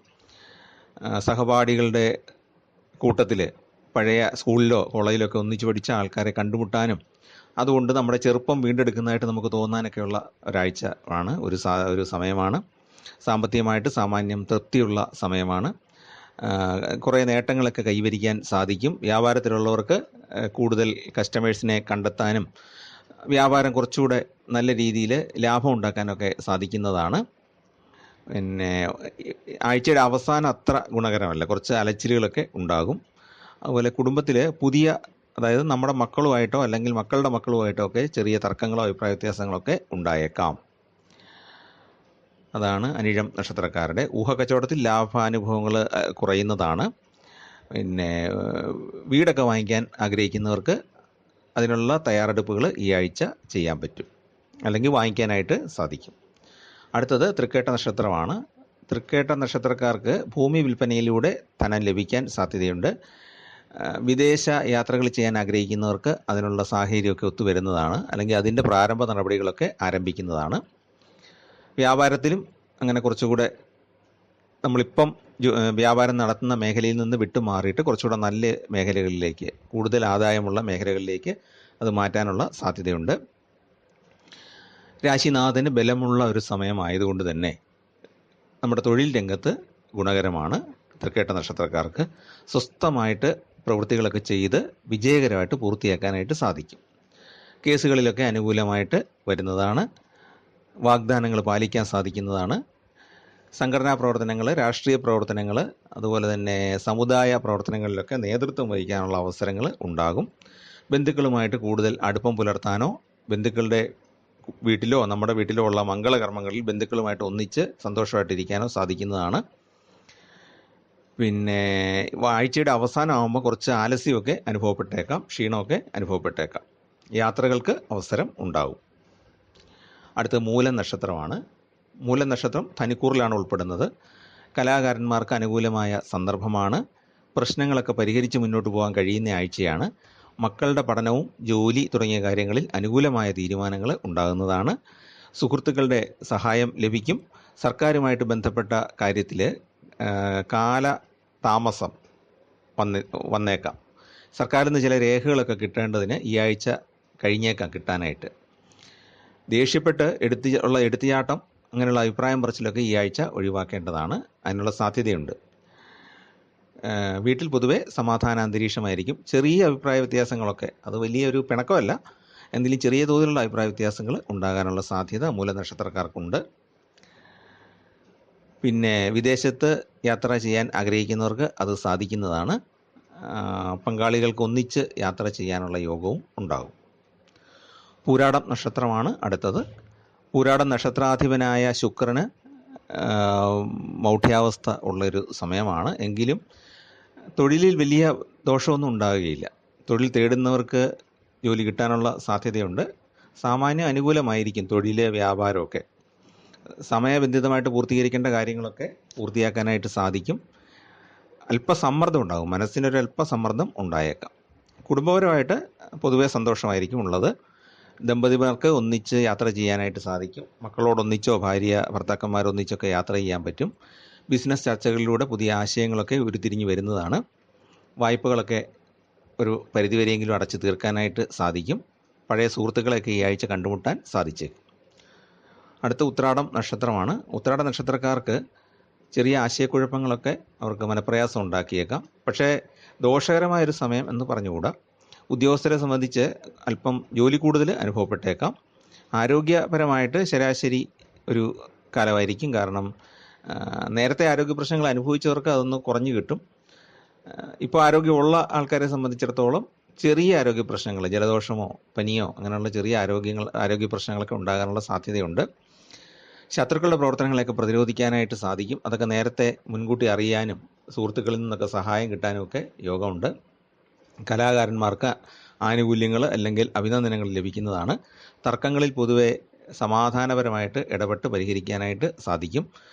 സഹപാഠികളുടെ കൂട്ടത്തിൽ പഴയ സ്കൂളിലോ കോളേജിലോ ഒക്കെ ഒന്നിച്ച് പഠിച്ച ആൾക്കാരെ കണ്ടുമുട്ടാനും അതുകൊണ്ട് നമ്മുടെ ചെറുപ്പം വീണ്ടെടുക്കുന്നതായിട്ട് നമുക്ക് തോന്നാനൊക്കെയുള്ള ഒരാഴ്ച ആണ്, ഒരു സമയമാണ്. സാമ്പത്തികമായിട്ട് സാമാന്യം തൃപ്തിയുള്ള സമയമാണ്. കുറേ നേട്ടങ്ങളൊക്കെ കൈവരിക്കാൻ സാധിക്കും. വ്യാപാരത്തിലുള്ളവർക്ക് കൂടുതൽ കസ്റ്റമേഴ്സിനെ കണ്ടെത്താനും വ്യാപാരം കുറച്ചുകൂടെ നല്ല രീതിയിൽ ലാഭം ഉണ്ടാക്കാനൊക്കെ സാധിക്കുന്നതാണ്. പിന്നെ ആഴ്ചയുടെ അവസാനം അത്ര ഗുണകരമല്ല, കുറച്ച് അലച്ചിലുകളൊക്കെ ഉണ്ടാകും. അതുപോലെ കുടുംബത്തിൽ പുതിയ, അതായത് നമ്മുടെ മക്കളുമായിട്ടോ അല്ലെങ്കിൽ മക്കളുടെ മക്കളുമായിട്ടോ ഒക്കെ ചെറിയ തർക്കങ്ങളോ അഭിപ്രായ വ്യത്യാസങ്ങളൊക്കെ ഉണ്ടായേക്കാം. അതാണ് അനിഴം നക്ഷത്രക്കാരുടെ. ഊഹക്കച്ചവടത്തിൽ ലാഭാനുഭവങ്ങൾ കുറയുന്നതാണ്. പിന്നെ വീടൊക്കെ വാങ്ങിക്കാൻ ആഗ്രഹിക്കുന്നവർക്ക് അതിനുള്ള തയ്യാറെടുപ്പുകൾ ഈ ആഴ്ച ചെയ്യാൻ പറ്റും, അല്ലെങ്കിൽ വാങ്ങിക്കാനായിട്ട് സാധിക്കും. അടുത്തത് തൃക്കേട്ട നക്ഷത്രമാണ്. തൃക്കേട്ട നക്ഷത്രക്കാർക്ക് ഭൂമി വിൽപ്പനയിലൂടെ ധനം ലഭിക്കാൻ സാധ്യതയുണ്ട്. വിദേശ യാത്രകൾ ചെയ്യാൻ ആഗ്രഹിക്കുന്നവർക്ക് അതിനുള്ള സാഹചര്യമൊക്കെ ഒത്തുവരുന്നതാണ്, അല്ലെങ്കിൽ അതിൻ്റെ പ്രാരംഭ നടപടികളൊക്കെ ആരംഭിക്കുന്നതാണ്. വ്യാപാരത്തിലും അങ്ങനെ കുറച്ചുകൂടെ നമ്മളിപ്പം വ്യാപാരം നടത്തുന്ന മേഖലയിൽ നിന്ന് വിട്ടുമാറിയിട്ട് കുറച്ചുകൂടെ നല്ല മേഖലകളിലേക്ക്, കൂടുതൽ ആദായമുള്ള മേഖലകളിലേക്ക് അത് മാറ്റാനുള്ള സാധ്യതയുണ്ട്. രാശിനാഥന് ബലമുള്ള ഒരു സമയമായതുകൊണ്ട് തന്നെ നമ്മുടെ തൊഴിൽ രംഗത്ത് ഗുണകരമാണ്. തൃക്കേട്ട നക്ഷത്രക്കാർക്ക് സ്വസ്ഥമായിട്ട് പ്രവൃത്തികളൊക്കെ ചെയ്ത് വിജയകരമായിട്ട് പൂർത്തിയാക്കാനായിട്ട് സാധിക്കും. കേസുകളിലൊക്കെ അനുകൂലമായിട്ട് വരുന്നതാണ്. വാഗ്ദാനങ്ങൾ പാലിക്കാൻ സാധിക്കുന്നതാണ്. സംഘടനാ പ്രവർത്തനങ്ങൾ, രാഷ്ട്രീയ പ്രവർത്തനങ്ങൾ, അതുപോലെ തന്നെ സമുദായ പ്രവർത്തനങ്ങളിലൊക്കെ നേതൃത്വം വഹിക്കാനുള്ള അവസരങ്ങൾ ഉണ്ടാകും. ബന്ധുക്കളുമായിട്ട് കൂടുതൽ അടുപ്പം പുലർത്താനോ ബന്ധുക്കളുടെ വീട്ടിലോ നമ്മുടെ വീട്ടിലോ ഉള്ള മംഗളകർമ്മങ്ങളിൽ ബന്ധുക്കളുമായിട്ട് ഒന്നിച്ച് സന്തോഷമായിട്ടിരിക്കാനോ സാധിക്കുന്നതാണ്. പിന്നെ ആഴ്ചയുടെ അവസാനമാകുമ്പോൾ കുറച്ച് ആലസ്യമൊക്കെ അനുഭവപ്പെട്ടേക്കാം, ക്ഷീണമൊക്കെ അനുഭവപ്പെട്ടേക്കാം. യാത്രകൾക്ക് അവസരം ഉണ്ടാകും. അടുത്ത മൂലം നക്ഷത്രമാണ്. മൂലം നക്ഷത്രം ധനുക്കൂറിലാണ് ഉൾപ്പെടുന്നത്. കലാകാരന്മാർക്ക് അനുകൂലമായ സന്ദർഭമാണ്. പ്രശ്നങ്ങളൊക്കെ പരിഹരിച്ച് മുന്നോട്ട് പോകാൻ കഴിയുന്ന ആഴ്ചയാണ്. മക്കളുടെ പഠനവും ജോലി തുടങ്ങിയ കാര്യങ്ങളിൽ അനുകൂലമായ തീരുമാനങ്ങൾ ഉണ്ടാകുന്നതാണ്. സുഹൃത്തുക്കളുടെ സഹായം ലഭിക്കും. സർക്കാരുമായിട്ട് ബന്ധപ്പെട്ട കാര്യത്തിൽ കാലതാമസം വന്നേക്കാം. സർക്കാരിൽ നിന്ന് ചില രേഖകളൊക്കെ കിട്ടേണ്ടതിന് ഈ ആഴ്ച കഴിഞ്ഞേക്കാം കിട്ടാനായിട്ട്. ദേഷ്യപ്പെട്ട് എടുത്തിയാട്ടം അങ്ങനെയുള്ള അഭിപ്രായം പറച്ചിലൊക്കെ ഈ ആഴ്ച ഒഴിവാക്കേണ്ടതാണ്. അതിനുള്ള സാധ്യതയുണ്ട്. വീട്ടിൽ പൊതുവെ സമാധാന അന്തരീക്ഷമായിരിക്കും. ചെറിയ അഭിപ്രായ വ്യത്യാസങ്ങളൊക്കെ, അത് വലിയൊരു പിണക്കമല്ല, എന്തെങ്കിലും ചെറിയ തോതിലുള്ള അഭിപ്രായ വ്യത്യാസങ്ങൾ ഉണ്ടാകാനുള്ള സാധ്യത മൂലനക്ഷത്രക്കാർക്കുണ്ട്. പിന്നെ വിദേശത്ത് യാത്ര ചെയ്യാൻ ആഗ്രഹിക്കുന്നവർക്ക് അത് സാധിക്കുന്നതാണ്. പങ്കാളികൾക്ക് ഒന്നിച്ച് യാത്ര ചെയ്യാനുള്ള യോഗവും ഉണ്ടാകും. പൂരാടം നക്ഷത്രമാണ് അടുത്തത്. പൂരാടം നക്ഷത്രാധിപനായ ശുക്രന് മൗഢ്യാവസ്ഥ ഉള്ളൊരു സമയമാണ്. എങ്കിലും തൊഴിലിൽ വലിയ ദോഷമൊന്നും ഉണ്ടാകുകയില്ല. തൊഴിൽ തേടുന്നവർക്ക് ജോലി കിട്ടാനുള്ള സാധ്യതയുണ്ട്. സാമാന്യം അനുകൂലമായിരിക്കും തൊഴിൽ, വ്യാപാരമൊക്കെ. സമയബന്ധിതമായിട്ട് പൂർത്തീകരിക്കേണ്ട കാര്യങ്ങളൊക്കെ പൂർത്തിയാക്കാനായിട്ട് സാധിക്കും. അല്പസമ്മർദ്ദം ഉണ്ടാകും, മനസ്സിനൊരു അല്പസമ്മർദ്ദം ഉണ്ടായേക്കാം. കുടുംബപരമായിട്ട് പൊതുവെ സന്തോഷമായിരിക്കും ഉള്ളത്. ദമ്പതിമാർക്ക് ഒന്നിച്ച് യാത്ര ചെയ്യാനായിട്ട് സാധിക്കും. മക്കളോടൊന്നിച്ചോ ഭാര്യ ഭർത്താക്കന്മാരൊന്നിച്ചൊക്കെ യാത്ര ചെയ്യാൻ പറ്റും. ബിസിനസ് ചർച്ചകളിലൂടെ പുതിയ ആശയങ്ങളൊക്കെ ഉരുത്തിരിഞ്ഞ് വരുന്നതാണ്. വായ്പകളൊക്കെ ഒരു പരിധിവരെയെങ്കിലും അടച്ചു തീർക്കാനായിട്ട് സാധിക്കും. പഴയ സുഹൃത്തുക്കളെയൊക്കെ ഈ ആഴ്ച കണ്ടുമുട്ടാൻ സാധിച്ചേക്കും. അടുത്ത ഉത്രാടം നക്ഷത്രമാണ്. ഉത്രാട നക്ഷത്രക്കാർക്ക് ചെറിയ ആശയക്കുഴപ്പങ്ങളൊക്കെ അവർക്ക് മനപ്രയാസം ഉണ്ടാക്കിയേക്കാം. പക്ഷേ ദോഷകരമായൊരു സമയം എന്ന് പറഞ്ഞുകൂടാ. ഉദ്യോഗസ്ഥരെ സംബന്ധിച്ച് അല്പം ജോലി കൂടുതൽ അനുഭവപ്പെട്ടേക്കാം. ആരോഗ്യപരമായിട്ട് ശരാശരി ഒരു കാലമായിരിക്കും. കാരണം നേരത്തെ ആരോഗ്യ പ്രശ്നങ്ങൾ അനുഭവിച്ചവർക്ക് അതൊന്ന് കുറഞ്ഞു കിട്ടും. ഇപ്പോൾ ആരോഗ്യമുള്ള ആൾക്കാരെ സംബന്ധിച്ചിടത്തോളം ചെറിയ ആരോഗ്യ പ്രശ്നങ്ങൾ, ജലദോഷമോ പനിയോ അങ്ങനെയുള്ള ചെറിയ ആരോഗ്യ പ്രശ്നങ്ങളൊക്കെ ഉണ്ടാകാനുള്ള സാധ്യതയുണ്ട്. ശത്രുക്കളുടെ പ്രവർത്തനങ്ങളെയൊക്കെ പ്രതിരോധിക്കാനായിട്ട് സാധിക്കും. അതൊക്കെ നേരത്തെ മുൻകൂട്ടി അറിയാനും സുഹൃത്തുക്കളിൽ നിന്നൊക്കെ സഹായം കിട്ടാനും ഒക്കെ യോഗമുണ്ട്. കലാകാരന്മാർക്ക് ആനുകൂല്യങ്ങൾ അല്ലെങ്കിൽ അഭിനന്ദനങ്ങൾ ലഭിക്കുന്നതാണ്. തർക്കങ്ങളിൽ പൊതുവെ സമാധാനപരമായിട്ട് ഇടപെട്ട് പരിഹരിക്കാനായിട്ട് സാധിക്കും.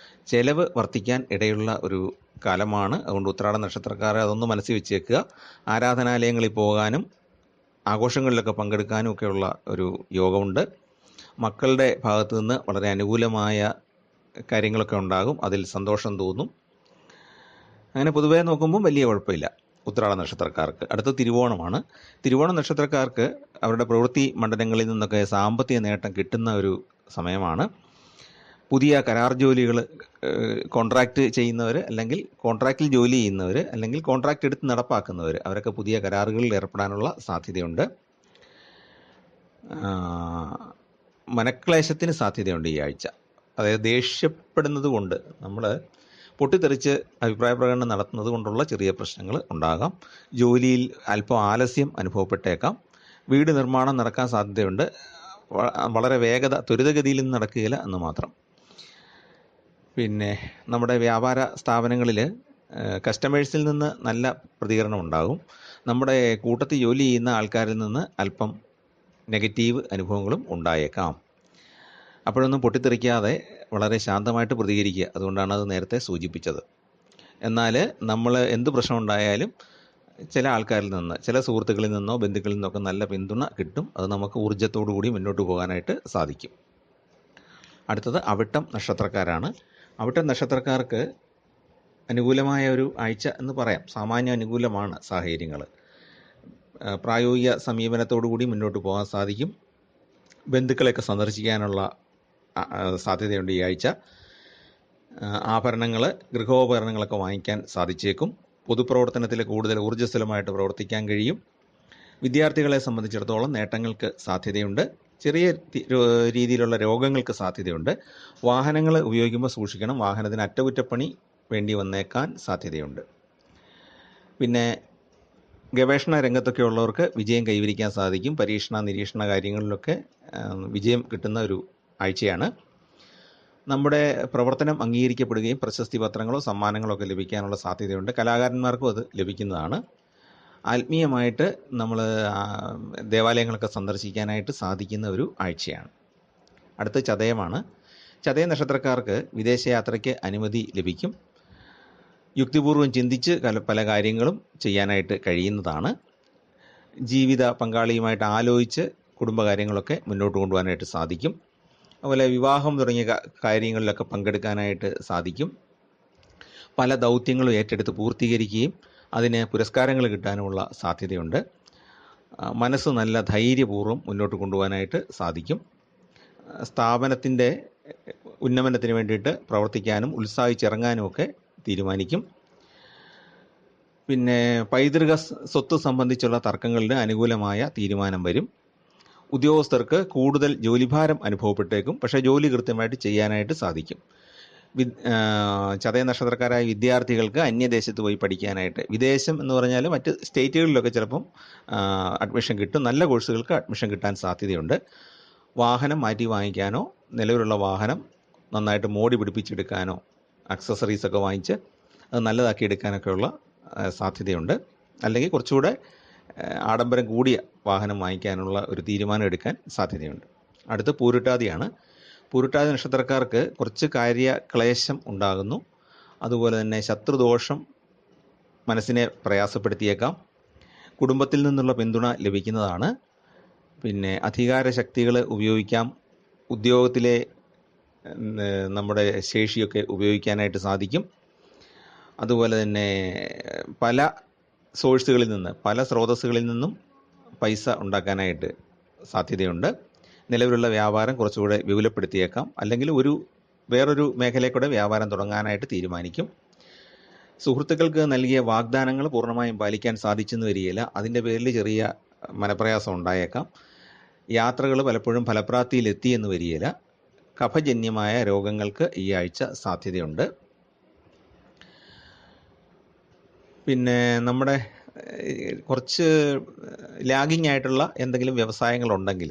ചെലവ് വർദ്ധിക്കാൻ ഇടയുള്ള ഒരു കാലമാണ്. അതുകൊണ്ട് ഉത്രാട നക്ഷത്രക്കാരെ അതൊന്ന് മനസ്സിൽ വെച്ചേക്കുക. ആരാധനാലയങ്ങളിൽ പോകാനും ആഘോഷങ്ങളിലൊക്കെ പങ്കെടുക്കാനും ഒക്കെയുള്ള ഒരു യോഗമുണ്ട്. മക്കളുടെ ഭാഗത്തു നിന്ന് വളരെ അനുകൂലമായ കാര്യങ്ങളൊക്കെ ഉണ്ടാകും. അതിൽ സന്തോഷം തോന്നും. അങ്ങനെ പൊതുവേ നോക്കുമ്പോൾ വലിയ കുഴപ്പമില്ല ഉത്രാട നക്ഷത്രക്കാർക്ക്. അടുത്ത തിരുവോണമാണ്. തിരുവോണ നക്ഷത്രക്കാർക്ക് അവരുടെ പ്രവൃത്തി മണ്ഡലങ്ങളിൽ നിന്നൊക്കെ സാമ്പത്തിക നേട്ടം കിട്ടുന്ന ഒരു സമയമാണ്. പുതിയ കരാർ ജോലികൾ കോൺട്രാക്റ്റ് ചെയ്യുന്നവർ, അല്ലെങ്കിൽ കോൺട്രാക്റ്റിൽ ജോലി ചെയ്യുന്നവർ, അല്ലെങ്കിൽ കോൺട്രാക്റ്റ് എടുത്ത് നടപ്പാക്കുന്നവർ, അവരൊക്കെ പുതിയ കരാറുകളിൽ ഏർപ്പെടാനുള്ള സാധ്യതയുണ്ട്. മനക്ലേശത്തിന് സാധ്യതയുണ്ട് ഈ ആഴ്ച. അതായത് ദേഷ്യപ്പെടുന്നത് കൊണ്ട്, നമ്മൾ പൊട്ടിത്തെറിച്ച് അഭിപ്രായ പ്രകടനം നടത്തുന്നത് കൊണ്ടുള്ള ചെറിയ പ്രശ്നങ്ങൾ ഉണ്ടാകാം. ജോലിയിൽ അല്പം ആലസ്യം അനുഭവപ്പെട്ടേക്കാം. വീട് നിർമ്മാണം നടക്കാൻ സാധ്യതയുണ്ട്. വളരെ ത്വരിതഗതിയിൽ നിന്ന് നടക്കുകയില്ല എന്ന് മാത്രം. പിന്നെ നമ്മുടെ വ്യാപാര സ്ഥാപനങ്ങളിൽ കസ്റ്റമേഴ്സിൽ നിന്ന് നല്ല പ്രതികരണം ഉണ്ടാകും. നമ്മുടെ കൂട്ടത്തിൽ ജോലി ചെയ്യുന്ന ആൾക്കാരിൽ നിന്ന് അല്പം നെഗറ്റീവ് അനുഭവങ്ങളും ഉണ്ടായേക്കാം. അപ്പോഴൊന്നും പൊട്ടിത്തെറിക്കാതെ വളരെ ശാന്തമായിട്ട് പ്രതികരിക്കുക. അതുകൊണ്ടാണ് അത് നേരത്തെ സൂചിപ്പിച്ചത്. എന്നാൽ നമ്മൾ എന്ത് പ്രശ്നം ഉണ്ടായാലും ചില ആൾക്കാരിൽ നിന്ന്, ചില സുഹൃത്തുക്കളിൽ നിന്നോ ബന്ധുക്കളിൽ നിന്നൊക്കെ നല്ല പിന്തുണ കിട്ടും. അത് നമുക്ക് ഊർജ്ജത്തോടു കൂടി മുന്നോട്ട് പോകാനായിട്ട് സാധിക്കും. അടുത്തത് അവിട്ടം നക്ഷത്രക്കാരാണ്. അവിട്ടം നക്ഷത്രക്കാർക്ക് അനുകൂലമായ ഒരു ആഴ്ച എന്ന് പറയാം. സാമാന്യ അനുകൂലമാണ് സാഹചര്യങ്ങൾ. പ്രായോഗിക സമീപനത്തോടു കൂടി മുന്നോട്ട് പോകാൻ സാധിക്കും. ബന്ധുക്കളെയൊക്കെ സന്ദർശിക്കാനുള്ള സാധ്യതയുണ്ട് ഈ ആഴ്ച. ആഭരണങ്ങൾ, ഗൃഹോപകരണങ്ങളൊക്കെ വാങ്ങിക്കാൻ സാധിച്ചേക്കും. പൊതുപ്രവർത്തനത്തിൽ കൂടുതൽ ഊർജ്ജസ്വലമായിട്ട് പ്രവർത്തിക്കാൻ കഴിയും. വിദ്യാർത്ഥികളെ സംബന്ധിച്ചിടത്തോളം നേട്ടങ്ങൾക്ക് സാധ്യതയുണ്ട്. ചെറിയ രീതിയിലുള്ള രോഗങ്ങൾക്ക് സാധ്യതയുണ്ട്. വാഹനങ്ങൾ ഉപയോഗിക്കുമ്പോൾ സൂക്ഷിക്കണം. വാഹനത്തിന് അറ്റകുറ്റപ്പണി വേണ്ടി വന്നേക്കാൻ സാധ്യതയുണ്ട്. പിന്നെ ഗവേഷണ രംഗത്തൊക്കെ ഉള്ളവർക്ക് വിജയം കൈവരിക്കാൻ സാധിക്കും. പരീക്ഷണ നിരീക്ഷണ കാര്യങ്ങളിലൊക്കെ വിജയം കിട്ടുന്ന ഒരു ആഴ്ചയാണ്. നമ്മുടെ പ്രവർത്തനം അംഗീകരിക്കപ്പെടുകയും പ്രശസ്തി പത്രങ്ങളോ സമ്മാനങ്ങളോ ഒക്കെ ലഭിക്കാനുള്ള സാധ്യതയുണ്ട്. കലാകാരന്മാർക്കും അത് ലഭിക്കുന്നതാണ്. ആത്മീയമായിട്ട് നമ്മൾ ദേവാലയങ്ങളൊക്കെ സന്ദർശിക്കാനായിട്ട് സാധിക്കുന്ന ഒരു ആഴ്ചയാണ്. അടുത്ത ചതയമാണ്. ചതയ നക്ഷത്രക്കാർക്ക് വിദേശയാത്രയ്ക്ക് അനുമതി ലഭിക്കും. യുക്തിപൂർവ്വം ചിന്തിച്ച് പല കാര്യങ്ങളും ചെയ്യാനായിട്ട് കഴിയുന്നതാണ്. ജീവിത പങ്കാളിയുമായിട്ട് ആലോചിച്ച് കുടുംബകാര്യങ്ങളൊക്കെ മുന്നോട്ട് കൊണ്ടുപോകാനായിട്ട് സാധിക്കും. അതുപോലെ വിവാഹം തുടങ്ങിയ കാര്യങ്ങളിലൊക്കെ പങ്കെടുക്കാനായിട്ട് സാധിക്കും. പല ദൗത്യങ്ങളും ഏറ്റെടുത്ത് പൂർത്തീകരിക്കുകയും അതിന് പുരസ്കാരങ്ങൾ കിട്ടാനുമുള്ള സാധ്യതയുണ്ട്. മനസ്സ് നല്ല ധൈര്യപൂർവ്വം മുന്നോട്ട് കൊണ്ടുപോകാനായിട്ട് സാധിക്കും. സ്ഥാപനത്തിൻ്റെ ഉന്നമനത്തിന് വേണ്ടിയിട്ട് പ്രവർത്തിക്കാനും ഉത്സാഹിച്ചിറങ്ങാനുമൊക്കെ തീരുമാനിക്കും. പിന്നെ പൈതൃക സ്വത്ത് സംബന്ധിച്ചുള്ള തർക്കങ്ങളിൽ അനുകൂലമായ തീരുമാനം വരും. ഉദ്യോഗസ്ഥർക്ക് കൂടുതൽ ജോലിഭാരം അനുഭവപ്പെട്ടേക്കും. പക്ഷേ ജോലി കൃത്യമായിട്ട് ചെയ്യാനായിട്ട് സാധിക്കും. ചതയ നക്ഷത്രക്കാരായ വിദ്യാർത്ഥികൾക്ക് അന്യദേശത്ത് പോയി പഠിക്കാനായിട്ട്, വിദേശം എന്ന് പറഞ്ഞാൽ മറ്റ് സ്റ്റേറ്റുകളിലൊക്കെ ചിലപ്പം അഡ്മിഷൻ കിട്ടും. നല്ല കോഴ്സുകൾക്ക് അഡ്മിഷൻ കിട്ടാൻ സാധ്യതയുണ്ട്. വാഹനം മാറ്റി വാങ്ങിക്കാനോ നിലവിലുള്ള വാഹനം നന്നായിട്ട് മോടി പിടിപ്പിച്ചെടുക്കാനോ അക്സസറീസൊക്കെ വാങ്ങിച്ച് അത് നല്ലതാക്കി എടുക്കാനൊക്കെയുള്ള സാധ്യതയുണ്ട്. അല്ലെങ്കിൽ കുറച്ചുകൂടെ ആഡംബരം കൂടിയ വാഹനം വാങ്ങിക്കാനുള്ള ഒരു തീരുമാനം എടുക്കാൻ സാധ്യതയുണ്ട്. അടുത്ത് പൂരുട്ടാതിയാണ്. പൂരുട്ടാതി നക്ഷത്രക്കാർക്ക് കുറച്ച് കാര്യക്ലേശം ഉണ്ടാകുന്നു. അതുപോലെ തന്നെ ശത്രുദോഷം മനസ്സിനെ പ്രയാസപ്പെടുത്തിയേക്കാം. കുടുംബത്തിൽ നിന്നുള്ള പിന്തുണ ലഭിക്കുന്നതാണ്. പിന്നെ അധികാര ശക്തികൾ ഉപയോഗിക്കാം. ഉദ്യോഗത്തിലെ നമ്മുടെ ശേഷിയൊക്കെ ഉപയോഗിക്കാനായിട്ട് സാധിക്കും. അതുപോലെ തന്നെ പല സോഴ്സുകളിൽ നിന്ന്, പല സ്രോതസ്സുകളിൽ നിന്നും പൈസ ഉണ്ടാക്കാനായിട്ട് സാധ്യതയുണ്ട്. നിലവിലുള്ള വ്യാപാരം കുറച്ചുകൂടെ വിപുലപ്പെടുത്തിയേക്കാം. അല്ലെങ്കിൽ വേറൊരു മേഖലയിൽ കൂടെ വ്യാപാരം തുടങ്ങാനായിട്ട് തീരുമാനിക്കും. സുഹൃത്തുക്കൾക്ക് നൽകിയ വാഗ്ദാനങ്ങൾ പൂർണ്ണമായും പാലിക്കാൻ സാധിച്ചെന്ന് വരികയില്ല. അതിൻ്റെ പേരിൽ ചെറിയ മനപ്രയാസം ഉണ്ടായേക്കാം. യാത്രകൾ പലപ്പോഴും ഫലപ്രാപ്തിയിലെത്തി എന്ന് വരികയില്ല. കഫജന്യമായ രോഗങ്ങൾക്ക് ഈ ആഴ്ച സാധ്യതയുണ്ട്. പിന്നെ നമ്മുടെ കുറച്ച് ലാഗിങ് ആയിട്ടുള്ള എന്തെങ്കിലും വ്യവസായങ്ങളുണ്ടെങ്കിൽ,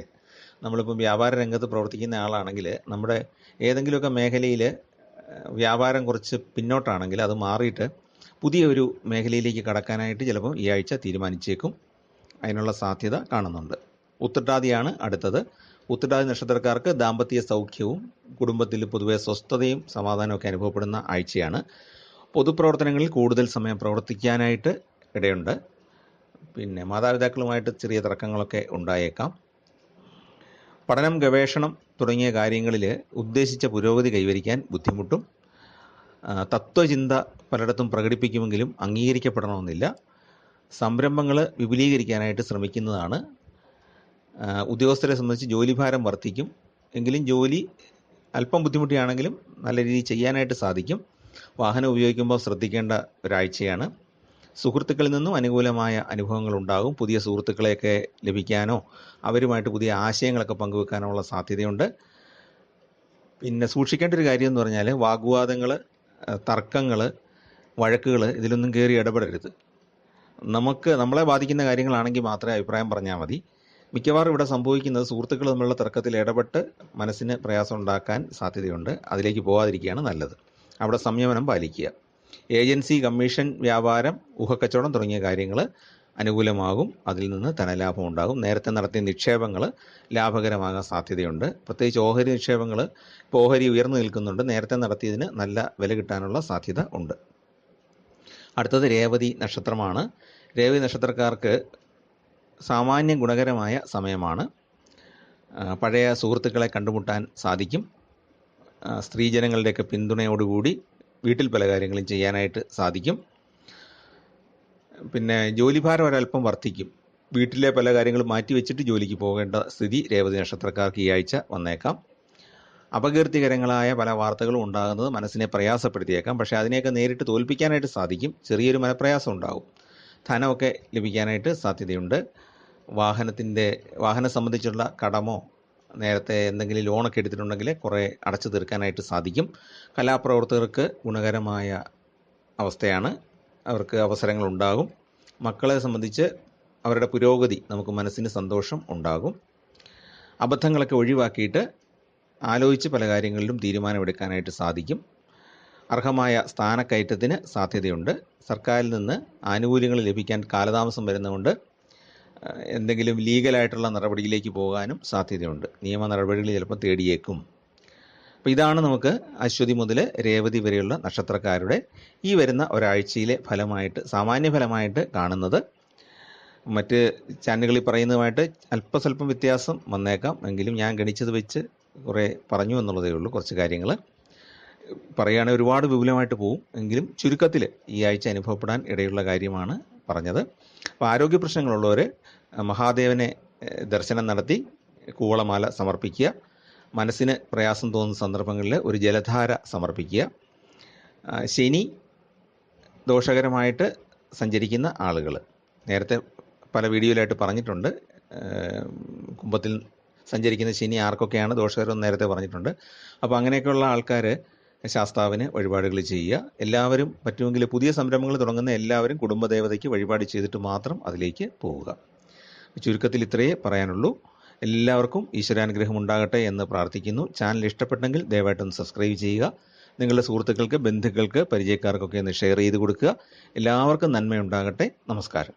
നമ്മളിപ്പം വ്യാപാര രംഗത്ത് പ്രവർത്തിക്കുന്ന ആളാണെങ്കിൽ നമ്മുടെ ഏതെങ്കിലുമൊക്കെ മേഖലയിൽ വ്യാപാരം കുറച്ച് പിന്നോട്ടാണെങ്കിൽ അത് മാറിയിട്ട് പുതിയ ഒരു മേഖലയിലേക്ക് കടക്കാനായിട്ട് ചിലപ്പോൾ ഈ ആഴ്ച തീരുമാനിച്ചേക്കും. അതിനുള്ള സാധ്യത കാണുന്നുണ്ട്. ഉത്രട്ടാതിയാണ് അടുത്തത്. ഉത്രട്ടാതി നക്ഷത്രക്കാർക്ക് ദാമ്പത്യ സൗഖ്യവും കുടുംബത്തിൽ പൊതുവെ സ്വസ്ഥതയും സമാധാനമൊക്കെ അനുഭവപ്പെടുന്ന ആഴ്ചയാണ്. പൊതുപ്രവർത്തനങ്ങളിൽ കൂടുതൽ സമയം പ്രവർത്തിക്കാനായിട്ട് ഇടയുണ്ട്. പിന്നെ മാതാപിതാക്കളുമായിട്ട് ചെറിയ തർക്കങ്ങളൊക്കെ ഉണ്ടായേക്കാം. പഠനം, ഗവേഷണം തുടങ്ങിയ കാര്യങ്ങളിൽ ഉദ്ദേശിച്ച പുരോഗതി കൈവരിക്കാൻ ബുദ്ധിമുട്ടും. തത്വചിന്ത പലയിടത്തും പ്രകടിപ്പിക്കുമെങ്കിലും അംഗീകരിക്കപ്പെടണമെന്നില്ല. സംരംഭങ്ങൾ വിപുലീകരിക്കാനായിട്ട് ശ്രമിക്കുന്നതാണ്. ഉദ്യോഗസ്ഥരെ സംബന്ധിച്ച് ജോലിഭാരം വർദ്ധിക്കും. എങ്കിലും ജോലി അല്പം ബുദ്ധിമുട്ടിയാണെങ്കിലും നല്ല രീതിയിൽ ചെയ്യാനായിട്ട് സാധിക്കും. വാഹനം ഉപയോഗിക്കുമ്പോൾ ശ്രദ്ധിക്കേണ്ട ഒരാഴ്ചയാണ്. സുഹൃത്തുക്കളിൽ നിന്നും അനുകൂലമായ അനുഭവങ്ങൾ ഉണ്ടാകും. പുതിയ സുഹൃത്തുക്കളെയൊക്കെ ലഭിക്കാനോ അവരുമായിട്ട് പുതിയ ആശയങ്ങളൊക്കെ പങ്കുവെക്കാനുള്ള സാധ്യതയുണ്ട്. പിന്നെ സൂക്ഷിക്കേണ്ട ഒരു കാര്യം എന്ന് പറഞ്ഞാൽ വാഗ്വാദങ്ങൾ, തർക്കങ്ങൾ, വഴക്കുകൾ ഇതിലൊന്നും കയറി ഇടപെടരുത്. നമ്മളെ ബാധിക്കുന്ന കാര്യങ്ങളാണെങ്കിൽ മാത്രമേ അഭിപ്രായം പറഞ്ഞാൽ മതി. മിക്കവാറും ഇവിടെ സംഭവിക്കുന്നത് സുഹൃത്തുക്കൾ തമ്മിലുള്ള തർക്കത്തിൽ ഇടപെട്ട് മനസ്സിന് പ്രയാസം ഉണ്ടാക്കാൻ സാധ്യതയുണ്ട്. അതിലേക്ക് പോകാതിരിക്കുകയാണ് നല്ലത്. അവിടെ സംയമനം പാലിക്കുക. ഏജൻസി, കമ്മീഷൻ, വ്യാപാരം, ഊഹക്കച്ചവടം തുടങ്ങിയ കാര്യങ്ങൾ അനുകൂലമാകും. അതിൽ നിന്ന് ധനലാഭം ഉണ്ടാകും. നേരത്തെ നടത്തിയ നിക്ഷേപങ്ങൾ ലാഭകരമാകാൻ സാധ്യതയുണ്ട്. പ്രത്യേകിച്ച് ഓഹരി നിക്ഷേപങ്ങൾ, ഇപ്പോൾ ഓഹരി ഉയർന്നു നിൽക്കുന്നുണ്ട്. നേരത്തെ നടത്തിയതിന് നല്ല വില കിട്ടാനുള്ള സാധ്യത ഉണ്ട്. അടുത്തത് രേവതി നക്ഷത്രമാണ്. രേവതി നക്ഷത്രക്കാർക്ക് സാമാന്യം ഗുണകരമായ സമയമാണ്. പഴയ സുഹൃത്തുക്കളെ കണ്ടുമുട്ടാൻ സാധിക്കും. സ്ത്രീജനങ്ങളുടെയൊക്കെ പിന്തുണയോടുകൂടി വീട്ടിൽ പല കാര്യങ്ങളും ചെയ്യാനായിട്ട് സാധിക്കും. പിന്നെ ജോലിഭാരം ഒരല്പം വർദ്ധിക്കും. വീട്ടിലെ പല കാര്യങ്ങളും മാറ്റിവെച്ചിട്ട് ജോലിക്ക് പോകേണ്ട സ്ഥിതി രേവതി നക്ഷത്രക്കാർക്ക് ഈ ആഴ്ച വന്നേക്കാം. അപകീർത്തികരങ്ങളായ പല വാർത്തകളും ഉണ്ടാകുന്നത് മനസ്സിനെ പ്രയാസപ്പെടുത്തിയേക്കാം. പക്ഷേ അതിനെയൊക്കെ നേരിട്ട് തോൽപ്പിക്കാനായിട്ട് സാധിക്കും. ചെറിയൊരു മനപ്രയാസം ഉണ്ടാകും. ധനമൊക്കെ ലഭിക്കാനായിട്ട് സാധ്യതയുണ്ട്. വാഹനം സംബന്ധിച്ചുള്ള കടമോ നേരത്തെ എന്തെങ്കിലും ലോണൊക്കെ എടുത്തിട്ടുണ്ടെങ്കിൽ കുറേ അടച്ചു തീർക്കാനായിട്ട് സാധിക്കും. കലാപ്രവർത്തകർക്ക് ഗുണകരമായ അവസ്ഥയാണ്. അവർക്ക് അവസരങ്ങൾ ഉണ്ടാകും. മക്കളെ സംബന്ധിച്ച് അവരുടെ പുരോഗതി നമുക്ക് മനസ്സിന് സന്തോഷം ഉണ്ടാകും. അബദ്ധങ്ങളൊക്കെ ഒഴിവാക്കിയിട്ട് ആലോചിച്ച് പല കാര്യങ്ങളിലും തീരുമാനമെടുക്കാനായിട്ട് സാധിക്കും. അർഹമായ സ്ഥാനക്കയറ്റത്തിന് സാധ്യതയുണ്ട്. സർക്കാരിൽ നിന്ന് ആനുകൂല്യങ്ങൾ ലഭിക്കാൻ കാലതാമസം വരുന്നതുകൊണ്ട് എന്തെങ്കിലും ലീഗലായിട്ടുള്ള നടപടിയിലേക്ക് പോകാനും സാധ്യതയുണ്ട്. നിയമ നടപടികൾ ചിലപ്പോൾ തേടിയേക്കും. അപ്പോൾ ഇതാണ് നമുക്ക് അശ്വതി മുതൽ രേവതി വരെയുള്ള നക്ഷത്രക്കാരുടെ ഈ വരുന്ന ഒരാഴ്ചയിലെ ഫലമായിട്ട്, സാമാന്യ ഫലമായിട്ട് കാണുന്നത്. മറ്റ് ചാനലുകളിൽ പറയുന്നതുമായിട്ട് അല്പസ്വല്പം വ്യത്യാസം വന്നേക്കാം. എങ്കിലും ഞാൻ ഗണിച്ചത് വെച്ച് കുറേ പറഞ്ഞു എന്നുള്ളതേ ഉള്ളൂ. കുറച്ച് കാര്യങ്ങൾ പറയുകയാണെങ്കിൽ ഒരുപാട് വിപുലമായിട്ട് പോകും. എങ്കിലും ചുരുക്കത്തിൽ ഈ ആഴ്ച അനുഭവപ്പെടാൻ ഇടയുള്ള കാര്യമാണ് പറഞ്ഞത്. അപ്പോൾ ആരോഗ്യ പ്രശ്നങ്ങളുള്ളവർ മഹാദേവനെ ദർശനം നടത്തി കൂവളമാല സമർപ്പിക്കുക. മനസ്സിന് പ്രയാസം തോന്നുന്ന സന്ദർഭങ്ങളിൽ ഒരു ജലധാര സമർപ്പിക്കുക. ശനി ദോഷകരമായിട്ട് സഞ്ചരിക്കുന്ന ആളുകൾ നേരത്തെ പല വീഡിയോയിലായിട്ട് പറഞ്ഞിട്ടുണ്ട്. കുംഭത്തിൽ സഞ്ചരിക്കുന്ന ശനി ആർക്കൊക്കെയാണ് ദോഷകരം നേരത്തെ പറഞ്ഞിട്ടുണ്ട്. അപ്പോൾ അങ്ങനെയൊക്കെയുള്ള ആൾക്കാർ ശാസ്താവിന് വഴിപാടുകൾ ചെയ്യുക. എല്ലാവരും പറ്റുമെങ്കിൽ പുതിയ സംരംഭങ്ങൾ തുടങ്ങുന്ന എല്ലാവരും കുടുംബദേവതയ്ക്ക് വഴിപാട് ചെയ്തിട്ട് മാത്രം അതിലേക്ക് പോവുക. ചുരുക്കത്തിൽ ഇത്രയേ പറയാനുള്ളൂ. എല്ലാവർക്കും ഈശ്വരാനുഗ്രഹം ഉണ്ടാകട്ടെ എന്ന് പ്രാർത്ഥിക്കുന്നു. ചാനൽ ഇഷ്ടപ്പെട്ടെങ്കിൽ ദയവായിട്ടൊന്ന് സബ്സ്ക്രൈബ് ചെയ്യുക. നിങ്ങളുടെ സുഹൃത്തുക്കൾക്ക്, ബന്ധുക്കൾക്ക്, പരിചയക്കാർക്കൊക്കെ ഒന്ന് ഷെയർ ചെയ്ത് കൊടുക്കുക. എല്ലാവർക്കും നന്മയുണ്ടാകട്ടെ. നമസ്കാരം.